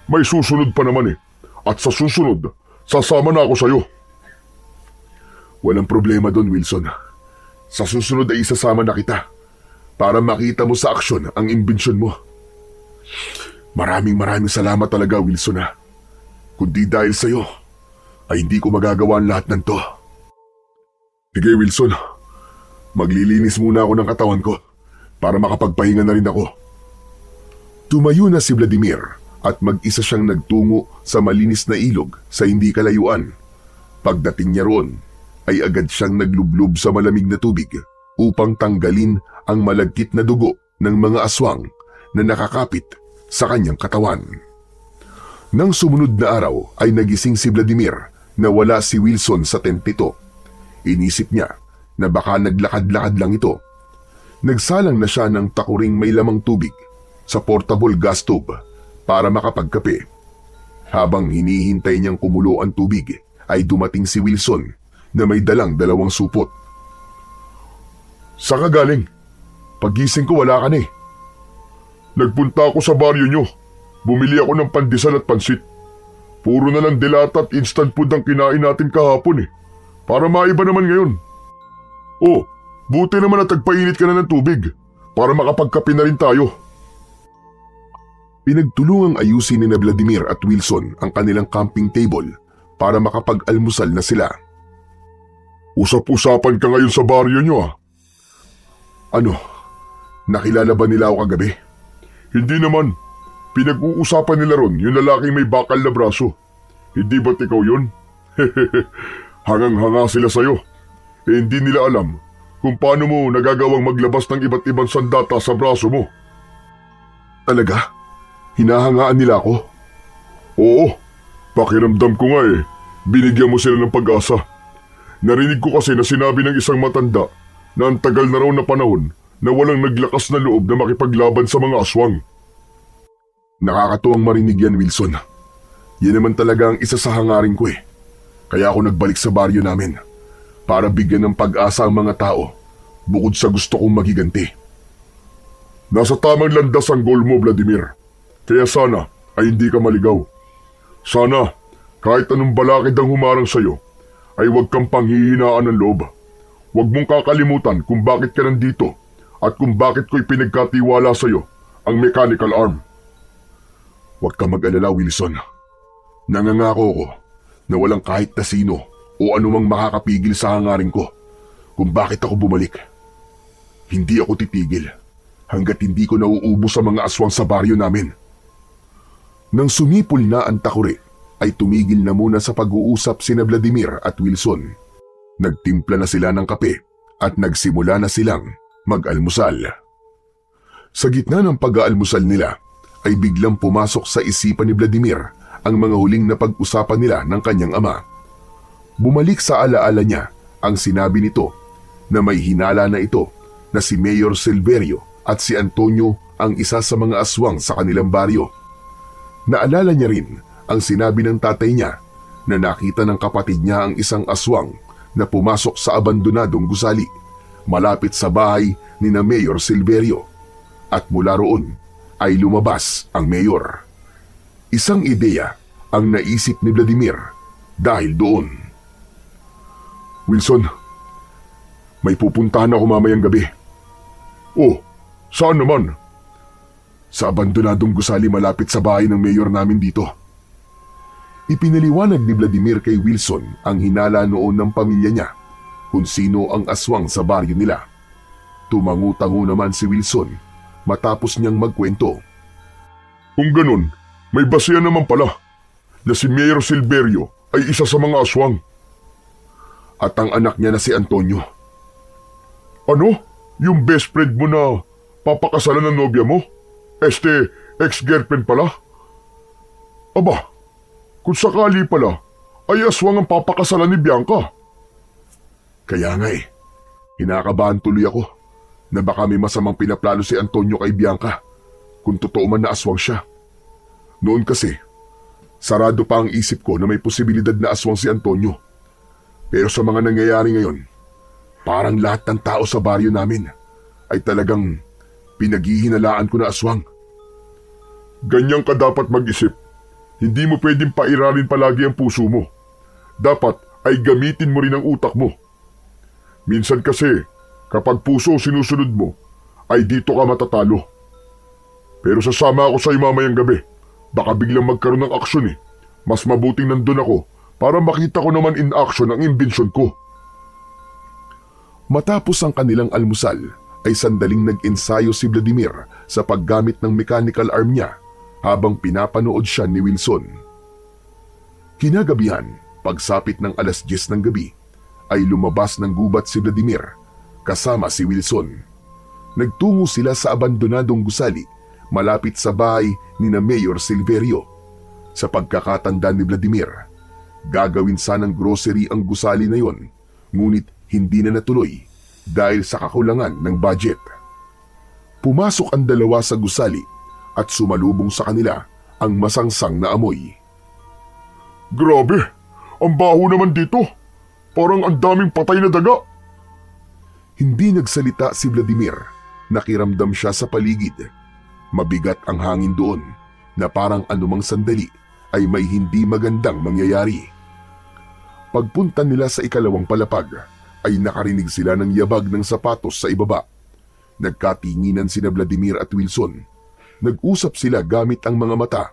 may susunod pa naman at sa susunod, sasama na ako sa'yo. Walang problema doon, Wilson. Sa susunod ay isasama na kita para makita mo sa aksyon ang imbensyon mo. Maraming salamat talaga, Wilson. Kundi dahil sa'yo, ay hindi ko magagawa ang lahat ng to. Sige, Wilson. Maglilinis muna ako ng katawan ko para makapagpahinga na rin ako. Tumayo na si Vladimir at mag-isa siyang nagtungo sa malinis na ilog sa hindi kalayuan. Pagdating niya roon, ay agad siyang naglublob sa malamig na tubig upang tanggalin ang malagkit na dugo ng mga aswang na nakakapit sa kanyang katawan. Nang sumunod na araw ay nagising si Vladimir na wala si Wilson sa tent nito. Inisip niya na baka naglakad-lakad lang ito. Nagsalang na siya ng takuring may lamang tubig sa portable gas tube para makapagkape. Habang hinihintay niyang kumulo ang tubig ay dumating si Wilson na may dalang 2 supot. Saan ka galing? Pagising ko wala ka na Nagpunta ako sa baryo nyo. Bumili ako ng pandesal at pansit. Puro na lang delata at instant food ang kinain natin kahapon Para maiba naman ngayon. Oh, buti naman at tagpainit ka na ng tubig para makapagkape na rin tayo. Pinagtulungang ayusin ni Vladimir at Wilson ang kanilang camping table para makapag-almusal na sila. Usap-usapan ka ngayon sa baryo nyo Ano? Nakilala ba nila ako kagabi? Hindi naman. Pinag-uusapan nila ron yung lalaking may bakal na braso. Hindi ba't ikaw yun? Hangang-hanga sila sa'yo. Hindi nila alam kung paano mo nagagawang maglabas ng iba't ibang sandata sa braso mo. Talaga? Hinahangaan nila ako? Oo. Pakiramdam ko nga Binigyan mo sila ng pag-asa. Narinig ko kasi na sinabi ng isang matanda na ang tagal na raw na panahon na walang naglakas na loob na makipaglaban sa mga aswang. Nakakatuwang marinig yan, Wilson. Yan naman talaga ang isa sa hangarin ko eh. Kaya ako nagbalik sa baryo namin para bigyan ng pag-asa ang mga tao bukod sa gusto kong magiganti. Nasa tamang landas ang goal mo, Vladimir. Kaya sana ay hindi ka maligaw. Sana kahit anong balakid ang humarang sa'yo ay huwag kang panghihinaan ng loob. Huwag mong kakalimutan kung bakit ka nandito at kung bakit ko'y pinagkatiwala sa'yo ang mechanical arm. Huwag ka mag-alala, Wilson. Nangangako ko na walang kahit na sino o anumang makakapigil sa hangarin ko kung bakit ako bumalik. Hindi ako titigil hanggat hindi ko nauubos sa mga aswang sa baryo namin. Nang sumipol na ang takuri, ay tumigil na muna sa pag-uusap sina Vladimir at Wilson. Nagtimpla na sila ng kape at nagsimula na silang mag-almusal. Sa gitna ng pag-aalmusal nila, ay biglang pumasok sa isipan ni Vladimir ang mga huling na pag-usapan nila ng kanyang ama. Bumalik sa alaala niya ang sinabi nito na may hinala na ito na si Mayor Silverio at si Antonio ang isa sa mga aswang sa kanilang baryo. Naalala niya rin ang sinabi ng tatay niya na nakita ng kapatid niya ang isang aswang na pumasok sa abandonadong gusali malapit sa bahay ni na Mayor Silverio at mula roon ay lumabas ang mayor. Isang ideya ang naisip ni Vladimir dahil doon. Wilson, may pupuntahan ako mamayang gabi. Oh, saan naman? Sa abandonadong gusali malapit sa bahay ng mayor namin dito. Ipinaliwanag ni Vladimir kay Wilson ang hinala noon ng pamilya niya kung sino ang aswang sa baryo nila. Tumangu-tango naman si Wilson matapos niyang magkwento. Kung ganun, may basihan naman pala na si Mayor Silverio ay isa sa mga aswang. At ang anak niya na si Antonio. Ano? Yung best friend mo na papakasalan ng nobya mo? Ex-girlfriend pala? Aba, kung sakali pala, ay aswang ang papakasalan ni Bianca. Kaya nga eh, kinakabahan tuloy ako na baka may masamang pinaplano si Antonio kay Bianca kung totoo man na aswang siya. Noon kasi, sarado pa ang isip ko na may posibilidad na aswang si Antonio. Pero sa mga nangyayari ngayon, parang lahat ng tao sa baryo namin ay talagang pinaghihinalaan ko na aswang. Ganyan ka dapat mag-isip. Hindi mo pwedeng pairalin palagi ang puso mo. Dapat ay gamitin mo rin ang utak mo. Minsan kasi, kapag puso sinusunod mo, ay dito ka matatalo. Pero sasama ako sa mamayang gabi. Baka biglang magkaroon ng aksyon eh. Mas mabuting nandun ako para makita ko naman in action ang imbensyon ko. Matapos ang kanilang almusal, ay sandaling nag-ensayo si Vladimir sa paggamit ng mechanical arm niya habang pinapanood siya ni Wilson. Kinagabihan, pagsapit ng 10:00 ng gabi, ay lumabas ng gubat si Vladimir kasama si Wilson. Nagtungo sila sa abandonadong gusali malapit sa bahay ni na Mayor Silverio. Sa pagkakatanda ni Vladimir, gagawin sanang grocery ang gusali na yon, ngunit hindi na natuloy dahil sa kakulangan ng budget. Pumasok ang dalawa sa gusali at sumalubong sa kanila ang masangsang na amoy. Grabe! Ang baho naman dito! Parang ang daming patay na daga! Hindi nagsalita si Vladimir. Nakiramdam siya sa paligid. Mabigat ang hangin doon na parang anumang sandali ay may hindi magandang mangyayari. Pagpunta nila sa ikalawang palapag, ay nakarinig sila ng yabag ng sapatos sa ibaba. Nagkatinginan sina Vladimir at Wilson. Nag-usap sila gamit ang mga mata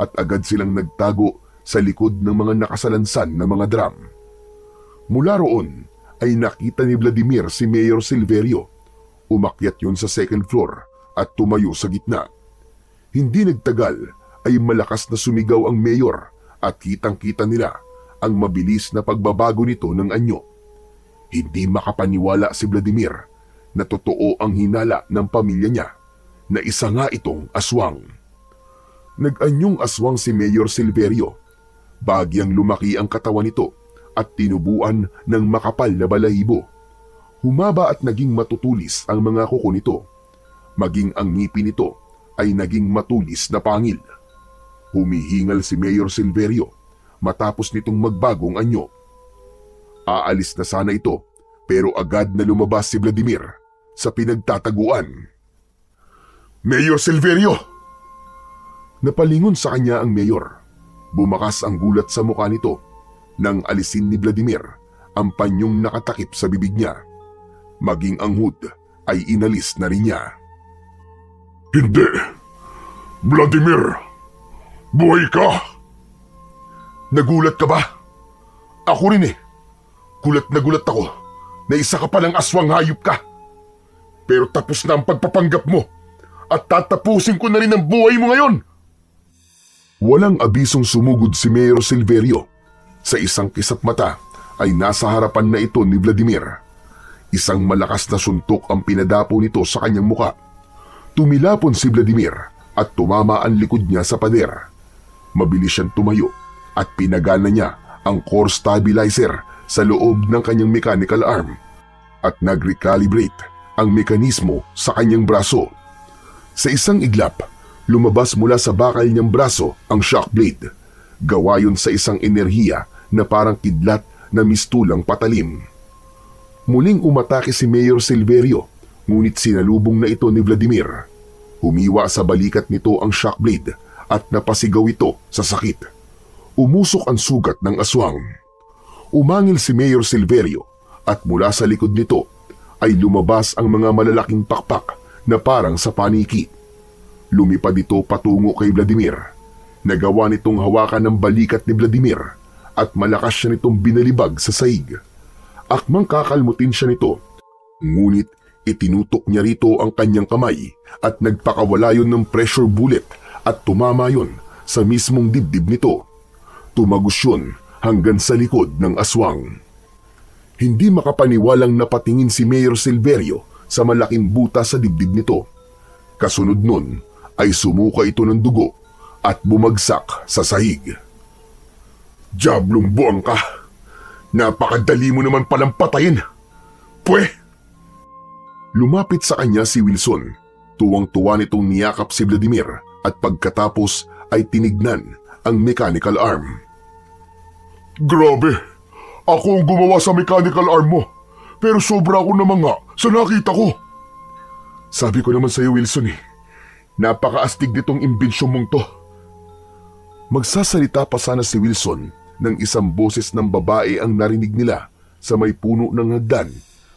at agad silang nagtago sa likod ng mga nakasalansan na mga drum. Mula roon ay nakita ni Vladimir si Mayor Silverio. Umakyat yun sa second floor at tumayo sa gitna. Hindi nagtagal ay malakas na sumigaw ang mayor at kitang-kita nila ang mabilis na pagbabago nito ng anyo. Hindi makapaniwala si Vladimir na totoo ang hinala ng pamilya niya na isa nga itong aswang. Nag-anyong aswang si Mayor Silverio. Bagyang lumaki ang katawan nito at tinubuan ng makapal na balahibo. Humaba at naging matutulis ang mga kuko nito. Maging ang ngipin nito ay naging matulis na pangil. Humihingal si Mayor Silverio matapos nitong magbagong anyo. Aalis na sana ito pero agad na lumabas si Vladimir sa pinagtataguan. "Mayor Silverio!" Napalingon sa kanya ang mayor. Bumakas ang gulat sa mukha nito nang alisin ni Vladimir ang panyong nakatakip sa bibig niya. Maging ang hood ay inalis na rin niya. Hindi! Vladimir! Buhay ka! Nagulat ka ba? Ako rin eh. Gulat na gulat ako na isa ka palang aswang hayop ka. Pero tapos na ang pagpapanggap mo at tatapusin ko na rin ang buhay mo ngayon. Walang abisong sumugod si Mayor Silverio. Sa isang kisap mata ay nasa harapan na ito ni Vladimir. Isang malakas na suntok ang pinadapo nito sa kanyang muka. Tumilapon si Vladimir at tumama ang likod niya sa pader. Mabilis siyang tumayo at pinagana niya ang core stabilizer sa loob ng kanyang mechanical arm at nag-recalibrate ang mekanismo sa kanyang braso. Sa isang iglap, lumabas mula sa bakal niyang braso ang shock blade. Gawa yun sa isang enerhiya na parang kidlat na mistulang patalim. Muling umatake si Mayor Silverio, ngunit sinalubong na ito ni Vladimir. Humiwa sa balikat nito ang shock blade at napasigaw ito sa sakit. Umusok ang sugat ng aswang. Umangil si Mayor Silverio at mula sa likod nito ay lumabas ang mga malalaking pakpak na parang sa paniki. Lumipad ito patungo kay Vladimir. Nagawa nitong hawakan ng balikat ni Vladimir at malakas siya nitong binalibag sa sahig. Akmang kakalmutin siya nito, ngunit itinutok niya rito ang kanyang kamay at nagpakawala yun ng pressure bullet at tumama yun sa mismong dibdib nito. Tumagos yun hanggang sa likod ng aswang. Hindi makapaniwalang napatingin si Mayor Silverio sa malaking buta sa dibdib nito. Kasunod nun ay sumuka ito ng dugo at bumagsak sa sahig. "Diablong buwang ka! Napakadali mo naman palang patayin! Pwe!" Lumapit sa kanya si Wilson. Tuwang-tuwa nitong niyakap si Vladimir at pagkatapos ay tinignan ang mechanical arm. Grabe! Ako ang gumawa sa mechanical arm mo. Pero sobra ako naman nga sa nakita ko. Sabi ko naman sa iyo, Wilson eh. Napakaastig nitong imbensyon mong to. Magsasalita pa sana si Wilson nang isang boses ng babae ang narinig nila sa may puno ng hagdan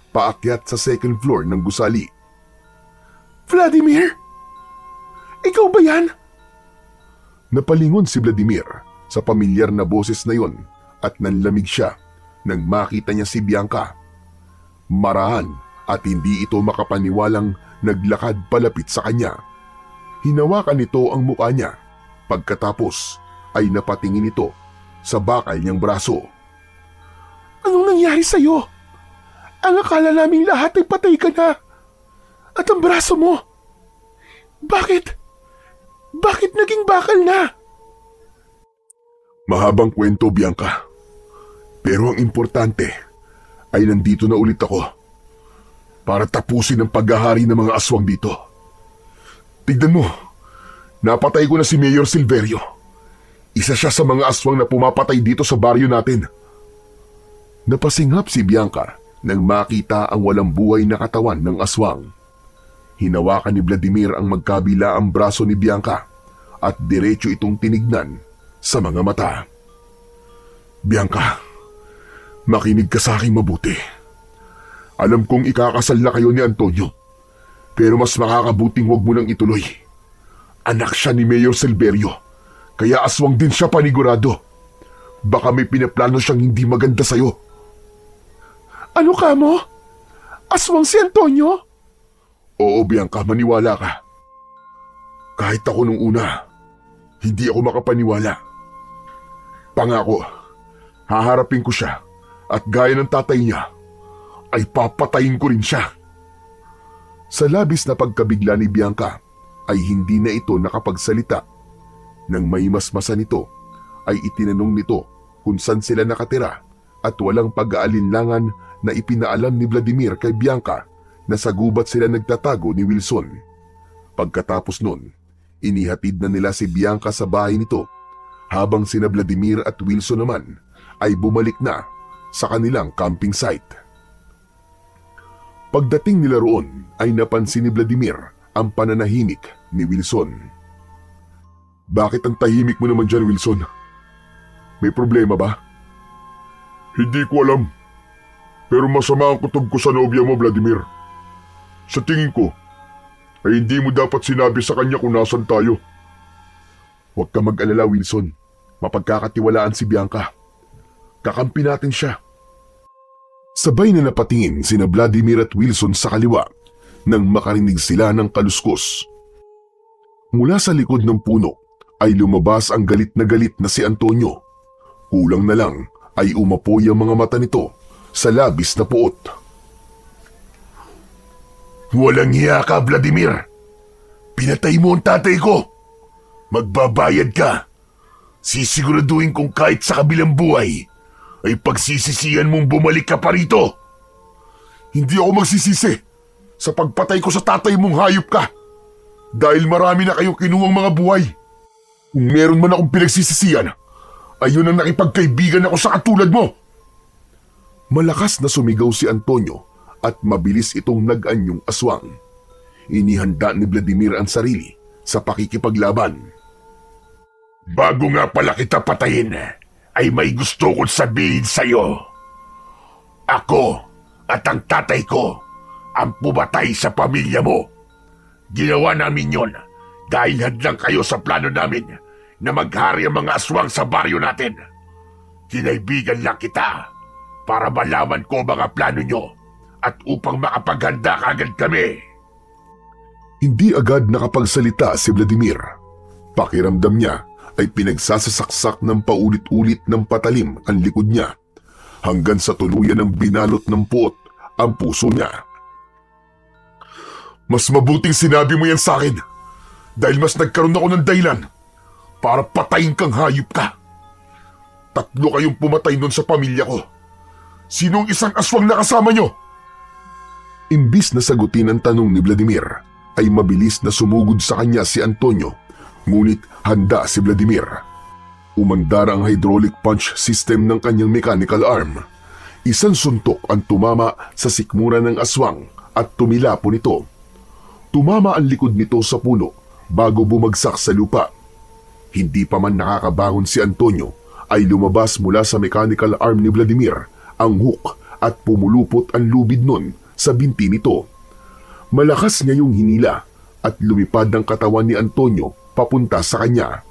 paakyat sa second floor ng gusali. "Vladimir? Ikaw ba yan?" Napalingon si Vladimir sa pamilyar na boses na yon at nanlamig siya nang makita niya si Bianca. Marahan at hindi ito makapaniwalang naglakad palapit sa kanya. Hinawakan nito ang mukha niya. Pagkatapos ay napatingin ito sa bakal niyang braso. "Anong nangyari sa'yo? Ang akala naming lahat ay patay ka na. At ang braso mo, bakit naging bakal na?" Mahabang kwento, Bianca. Pero ang importante ay nandito na ulit ako para tapusin ang paghahari ng mga aswang dito. Tignan mo, napatay ko na si Mayor Silverio. Isa siya sa mga aswang na pumapatay dito sa baryo natin. Napasinghap si Bianca nang makita ang walang buhay na katawan ng aswang. Hinawakan ni Vladimir ang magkabila ang braso ni Bianca at diretso itong tinignan sa mga mata. "Bianca, makinig ka sa aking mabuti. Alam kong ikakasal na kayo ni Antonio, pero mas makakabuting huwag mo nang ituloy. Anak siya ni Mayor Silverio, kaya aswang din siya panigurado. Baka may pinaplano siyang hindi maganda sa'yo." "Ano ka mo? Aswang si Antonio?" "Oo, Bianca, maniwala ka. Kahit ako nung una, hindi ako makapaniwala. Pangako, haharapin ko siya at gaya ng tatay niya, ay papatayin ko rin siya." Sa labis na pagkabigla ni Bianca, ay hindi na ito nakapagsalita. Nang maimasmasan ito, ay itinanong nito kung saan sila nakatira at walang pag-aalinlangan na ipinaalam ni Vladimir kay Bianca na sa gubat sila nagtatago ni Wilson. Pagkatapos nun, inihatid na nila si Bianca sa bahay nito habang sina Vladimir at Wilson naman ay bumalik na sa kanilang camping site. Pagdating nila roon ay napansin ni Vladimir ang pananahimik ni Wilson. Bakit ang tahimik mo naman dyan, Wilson? May problema ba? Hindi ko alam. Pero masama ang kutob ko sa nobya mo, Vladimir. Sa tingin ko, ay hindi mo dapat sinabi sa kanya kung nasan tayo. Huwag ka mag-alala, Wilson. Mapagkakatiwalaan si Bianca. Kakampi natin siya. Sabay na napatingin sina Vladimir at Wilson sa kaliwa nang makarinig sila ng kaluskos. Mula sa likod ng puno ay lumabas ang galit na si Antonio. Kulang na lang ay umapoy ang mga mata nito sa labis na puot. Walang hiya ka, Vladimir. Pinatay mo ang tatay ko. Magbabayad ka. Sisiguraduhin kong kahit sa kabilang buhay ay pagsisisihan mong bumalik ka pa rito. Hindi ako magsisisi sa pagpatay ko sa tatay mong hayop ka. Dahil marami na kayong kinuwang mga buhay. Kung meron man akong pinagsisisihan, ay yun ang nakipagkaibigan ako sa katulad mo. Malakas na sumigaw si Antonio at mabilis itong nag-anyong aswang. Inihanda ni Vladimir ang sarili sa pakikipaglaban. Bago nga pala kita patayin, ay may gusto kong sabihin sa'yo. Ako at ang tatay ko ang pumatay sa pamilya mo. Ginawa namin yon dahil hadlang kayo sa plano namin na maghari ang mga aswang sa baryo natin. Kinaibigan lang kita para malaman ko mga plano nyo at upang makapaghanda kagad kami. Hindi agad nakapagsalita si Vladimir. Pakiramdam niya ay pinagsasasaksak ng paulit-ulit ng patalim ang likod niya hanggang sa tuluyan ng binalot ng puot ang puso niya. Mas mabuting sinabi mo yan sa akin dahil mas nagkaroon ako ng dahilan para patayin kang hayop ka. 3 kayong pumatay nun sa pamilya ko. Sinong isang aswang na kasama nyo? Imbis na sagutin ang tanong ni Vladimir, ay mabilis na sumugod sa kanya si Antonio, ngunit handa si Vladimir. Umandar ang hydraulic punch system ng kanyang mechanical arm. Isang suntok ang tumama sa sikmura ng aswang at tumilapo nito. Tumama ang likod nito sa puno bago bumagsak sa lupa. Hindi pa man nakakabangon si Antonio ay lumabas mula sa mechanical arm ni Vladimir ang hook at pumulupot ang lubid nun sa binti nito. Malakas niya yung hinila at lumipad ang katawan ni Antonio papunta sa kanya.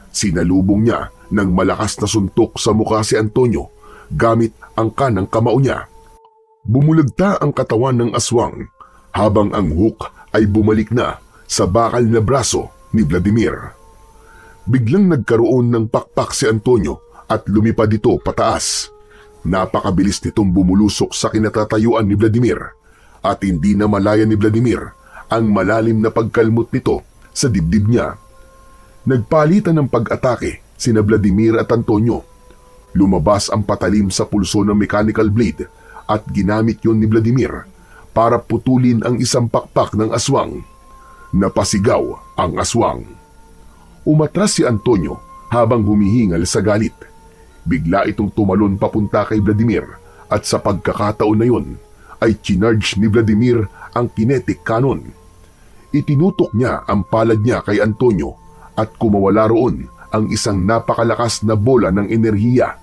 Sinalubong niya ng malakas na suntok sa mukha si Antonio gamit ang kanang kamao niya. Bumulagta ang katawan ng aswang habang ang hook ay bumalik na sa bakal na braso ni Vladimir. Biglang nagkaroon ng pakpak si Antonio at lumipad ito pataas. Napakabilis nitong bumulusok sa kinatatayuan ni Vladimir at hindi na malaya ni Vladimir ang malalim na pagkalmot nito sa dibdib niya. Nagpalitan ng pag-atake sina Vladimir at Antonio. Lumabas ang patalim sa pulso ng mechanical blade at ginamit yon ni Vladimir para putulin ang isang pakpak ng aswang. Napasigaw ang aswang. Umatras si Antonio habang humihingal sa galit. Bigla itong tumalon papunta kay Vladimir at sa pagkakataon na yon ay chinarge ni Vladimir ang kinetic cannon. Itinutok niya ang palad niya kay Antonio at kumawala roon ang isang napakalakas na bola ng enerhiya.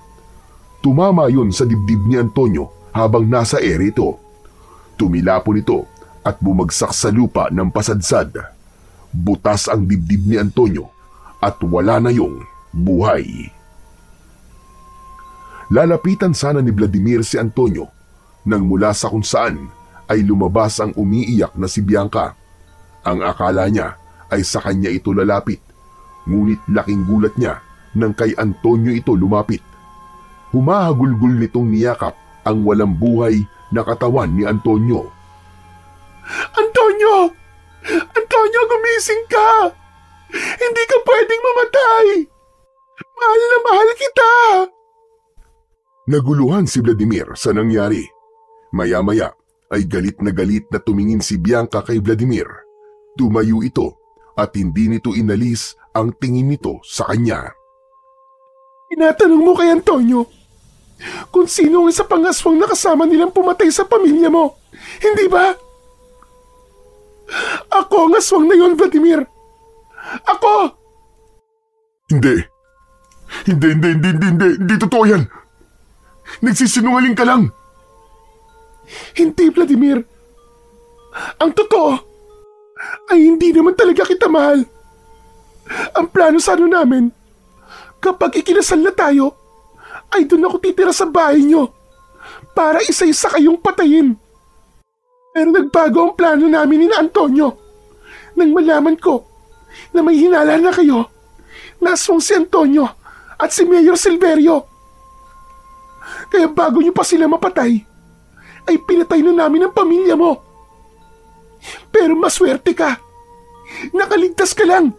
Tumama yun sa dibdib ni Antonio habang nasa ere ito. Tumilapo nito at bumagsak sa lupa ng pasadsad. Butas ang dibdib ni Antonio at wala na yung buhay. Lalapitan sana ni Vladimir si Antonio nang mula sa kung saan ay lumabas ang umiiyak na si Bianca. Ang akala niya ay sa kanya ito lalapit, ngunit laking gulat niya nang kay Antonio ito lumapit. Humahagulgul nitong niyakap ang walang buhay na katawan ni Antonio. Antonio! Antonio, gumising ka! Hindi ka pwedeng mamatay! Mahal na mahal kita! Naguluhan si Vladimir sa nangyari. Maya-maya ay galit na tumingin si Bianca kay Vladimir. Tumayo ito at hindi nito inalis ang tingin nito sa kanya. Tinatanong mo kay Antonio kung sino ang isa pang aswang na kasama nilang pumatay sa pamilya mo. Hindi ba? Ako ang aswang na yon, Vladimir. Ako! Hindi totoo yan. Nagsisinungaling ka lang. Hindi, Vladimir. Ang totoo ay hindi naman talaga kita mahal. Ang plano sana namin, kapag ikinasal na tayo, ay doon ako titira sa bahay nyo para isa-isa kayong patayin. Pero nagbago ang plano namin ni Antonio nang malaman ko na may hinala na kayo na aswang si Antonio at si Mayor Silverio. Kaya bago nyo pa sila mapatay, ay pinatay na namin ang pamilya mo. Pero maswerte ka. Nakaligtas ka lang.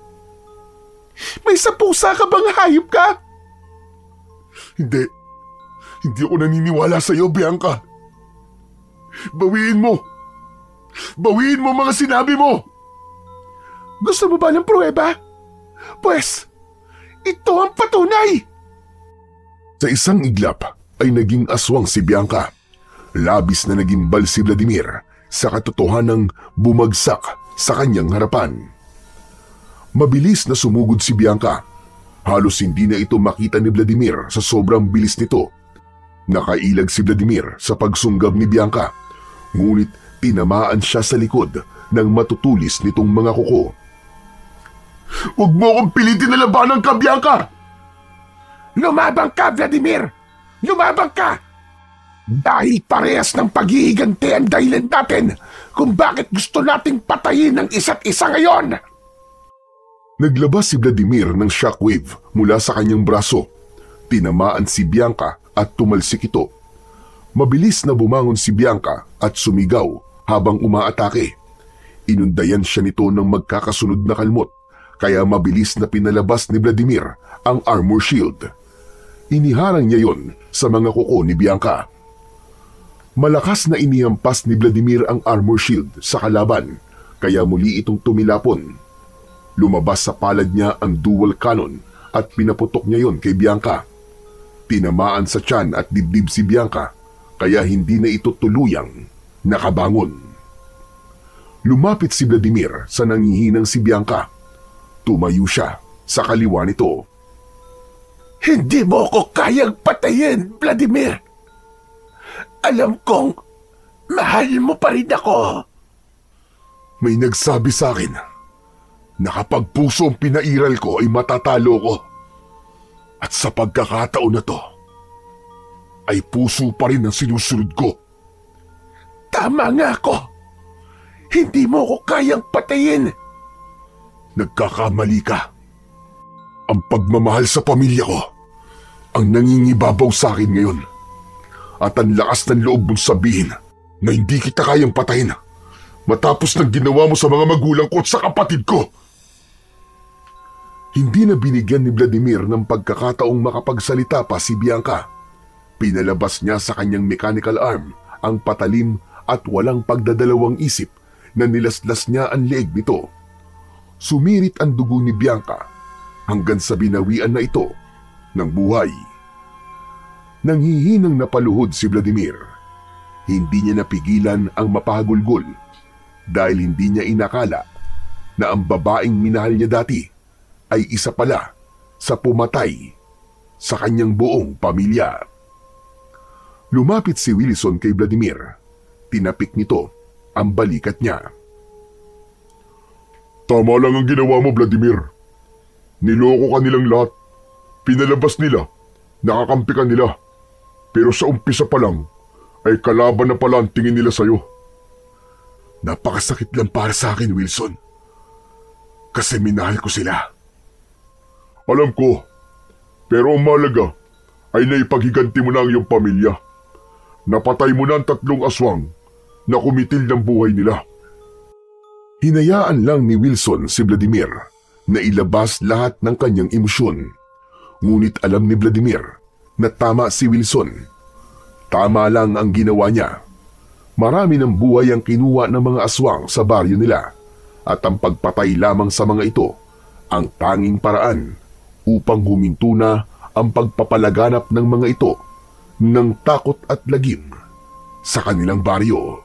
May sapusa ka bang hayop ka? Hindi ako naniniwala sa iyo, Bianca. Bawiin mo mga sinabi mo. Gusto mo ba ng pruweba? Pues, ito ang patunay. Sa isang iglap ay naging aswang si Bianca. Labis na nagimbal si Vladimir sa katotohanang bumagsak sa kanyang harapan. Mabilis na sumugod si Bianca. Halos hindi na ito makita ni Vladimir sa sobrang bilis nito. Nakailag si Vladimir sa pagsunggab ni Bianca, ngunit tinamaan siya sa likod ng matutulis nitong mga kuko. Huwag mo akong pilitin na labanan ka, Bianca! Lumabang ka, Vladimir! Lumabang ka! Dahil parehas ng pag-iiganti ang dahilan natin kung bakit gusto nating patayin ang isa't isa ngayon! Naglabas si Vladimir ng shockwave mula sa kanyang braso. Tinamaan si Bianca at tumalsik ito. Mabilis na bumangon si Bianca at sumigaw habang umaatake. Inundayan siya nito ng magkakasunod na kalmot, kaya mabilis na pinalabas ni Vladimir ang armor shield. Iniharang niya yon sa mga kuko ni Bianca. Malakas na inihampas ni Vladimir ang armor shield sa kalaban, kaya muli itong tumilapon. Lumabas sa palad niya ang dual cannon at pinaputok niya yon kay Bianca. Tinamaan sa tiyan at dibdib si Bianca, kaya hindi na ito tuluyang nakabangon. Lumapit si Vladimir sa nangihinang si Bianca. Tumayo siya sa kaliwa nito. Hindi mo ko kayang patayin, Vladimir. Alam kong mahal mo pa rin ako. May nagsabi sa akin na kapag puso ang pinairal ko ay matatalo ko. At sa pagkakataon na to, ay puso pa rin ang sinusunod ko. Tama nga ako. Hindi mo ko kayang patayin. Nagkakamali ka. Ang pagmamahal sa pamilya ko ang nangingibabaw sa akin ngayon. At ang lakas ng loob mong sabihin na hindi kita kayang patayin matapos ng ginawa mo sa mga magulang ko at sa kapatid ko. Hindi na binigyan ni Vladimir ng pagkakataong makapagsalita pa si Bianca. Pinalabas niya sa kanyang mechanical arm ang patalim at walang pagdadalawang isip na nilaslas niya ang leeg nito. Sumirit ang dugo ni Bianca hanggang sa binawian na ito ng buhay. Nanghihinang napaluhod si Vladimir. Hindi niya napigilan ang mapahagulgol dahil hindi niya inakala na ang babaeng minahal niya dati ay isa pala sa pumatay sa kanyang buong pamilya. Lumapit si Wilson kay Vladimir. Tinapik nito ang balikat niya. Tama lang ang ginawa mo, Vladimir. Niloko ka nilang lahat. Pinalabas nila. Nakakampi ka nila. Pero sa umpisa pa lang, ay kalaban na pala ang tingin nila sa'yo. Napakasakit lang para sa akin, Wilson. Kasi minahal ko sila. Alam ko, pero ang mahalaga ay naipaghiganti mo na ang iyong pamilya. Napatay mo na ang 3 aswang na kumitil ng buhay nila. Hinayaan lang ni Wilson si Vladimir na ilabas lahat ng kanyang emosyon. Ngunit alam ni Vladimir na tama si Wilson. Tama lang ang ginawa niya. Marami ng buhay ang kinuha ng mga aswang sa baryo nila at ang pagpatay lamang sa mga ito ang tanging paraan upang huminto na ang pagpapalaganap ng mga ito ng takot at lagim sa kanilang baryo.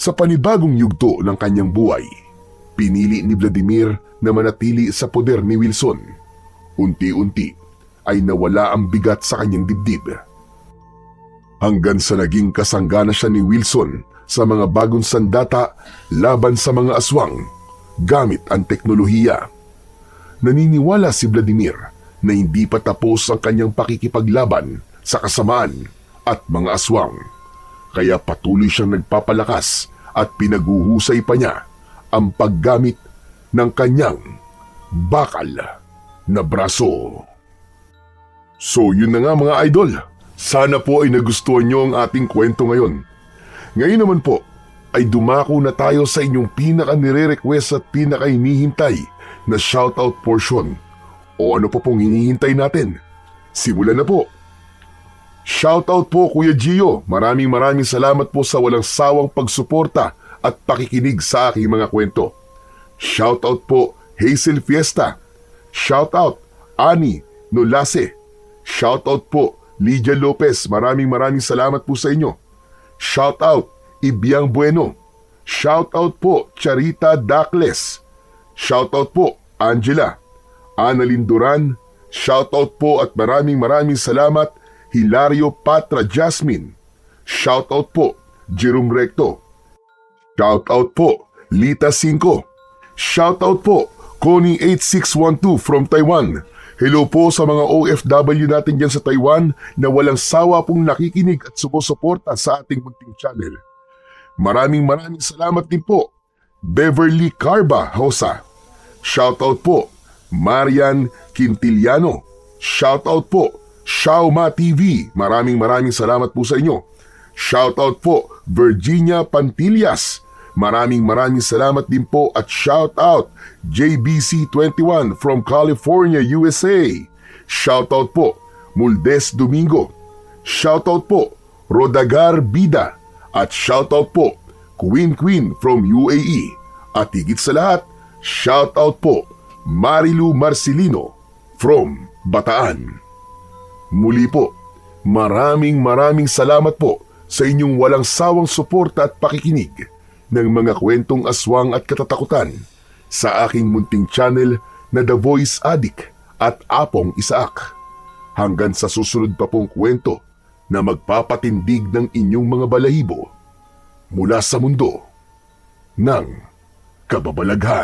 Sa panibagong yugto ng kanyang buhay, pinili ni Vladimir na manatili sa poder ni Wilson. Unti-unti ay nawala ang bigat sa kanyang dibdib. Hanggang sa naging kasanggana siya ni Wilson sa mga bagong sandata laban sa mga aswang gamit ang teknolohiya. Naniniwala si Vladimir na hindi pa tapos ang kanyang pakikipaglaban sa kasamaan at mga aswang. Kaya patuloy siyang nagpapalakas at pinaguhusay pa niya ang paggamit ng kanyang bakal na braso. So yun na nga mga idol. Sana po ay nagustuhan niyo ang ating kwento ngayon. Ngayon naman po ay dumako na tayo sa inyong pinaka-nire-request at pinaka-hinihintay na shoutout portion. O ano po pong hinihintay natin? Simulan na po. Shoutout po Kuya Gio. Maraming salamat po sa walang sawang pagsuporta at pakikinig sa aking mga kwento. Shoutout po Hazel Fiesta. Shoutout Ani Nolase. Shoutout po Lydia Lopez. Maraming salamat po sa inyo. Shoutout Ibiang Bueno. Shoutout po Charita Dacles. Shoutout po Angela. Annalyn Duran. Shoutout po at maraming salamat Hilario Patra Jasmine. Shoutout po Jerome Recto. Shoutout po Lita 5. Shoutout po Connie 8612 from Taiwan. Hello po sa mga OFW natin dyan sa Taiwan na walang sawa pong nakikinig at sumusuporta sa ating munting channel. Maraming salamat din po Beverly Carba Hosa. Shoutout po Marian Quintiliano. Shoutout po Shauma TV. Maraming salamat po sa inyo. Shoutout po Virginia Pantillas. Maraming salamat din po at shoutout JBC21 from California, USA. Shoutout po Muldes Domingo. Shoutout po Rodagar Bida. At shoutout po Queen from UAE. At higit sa lahat, shoutout po Marilu Marcelino from Bataan. Muli po, maraming salamat po sa inyong walang sawang suporta at pakikinig ng mga kwentong aswang at katatakutan sa aking munting channel na The Voice Addict at Apong Isaak. Hanggang sa susunod pa pong kwento na magpapatindig ng inyong mga balahibo mula sa mundo ng kababalaghan.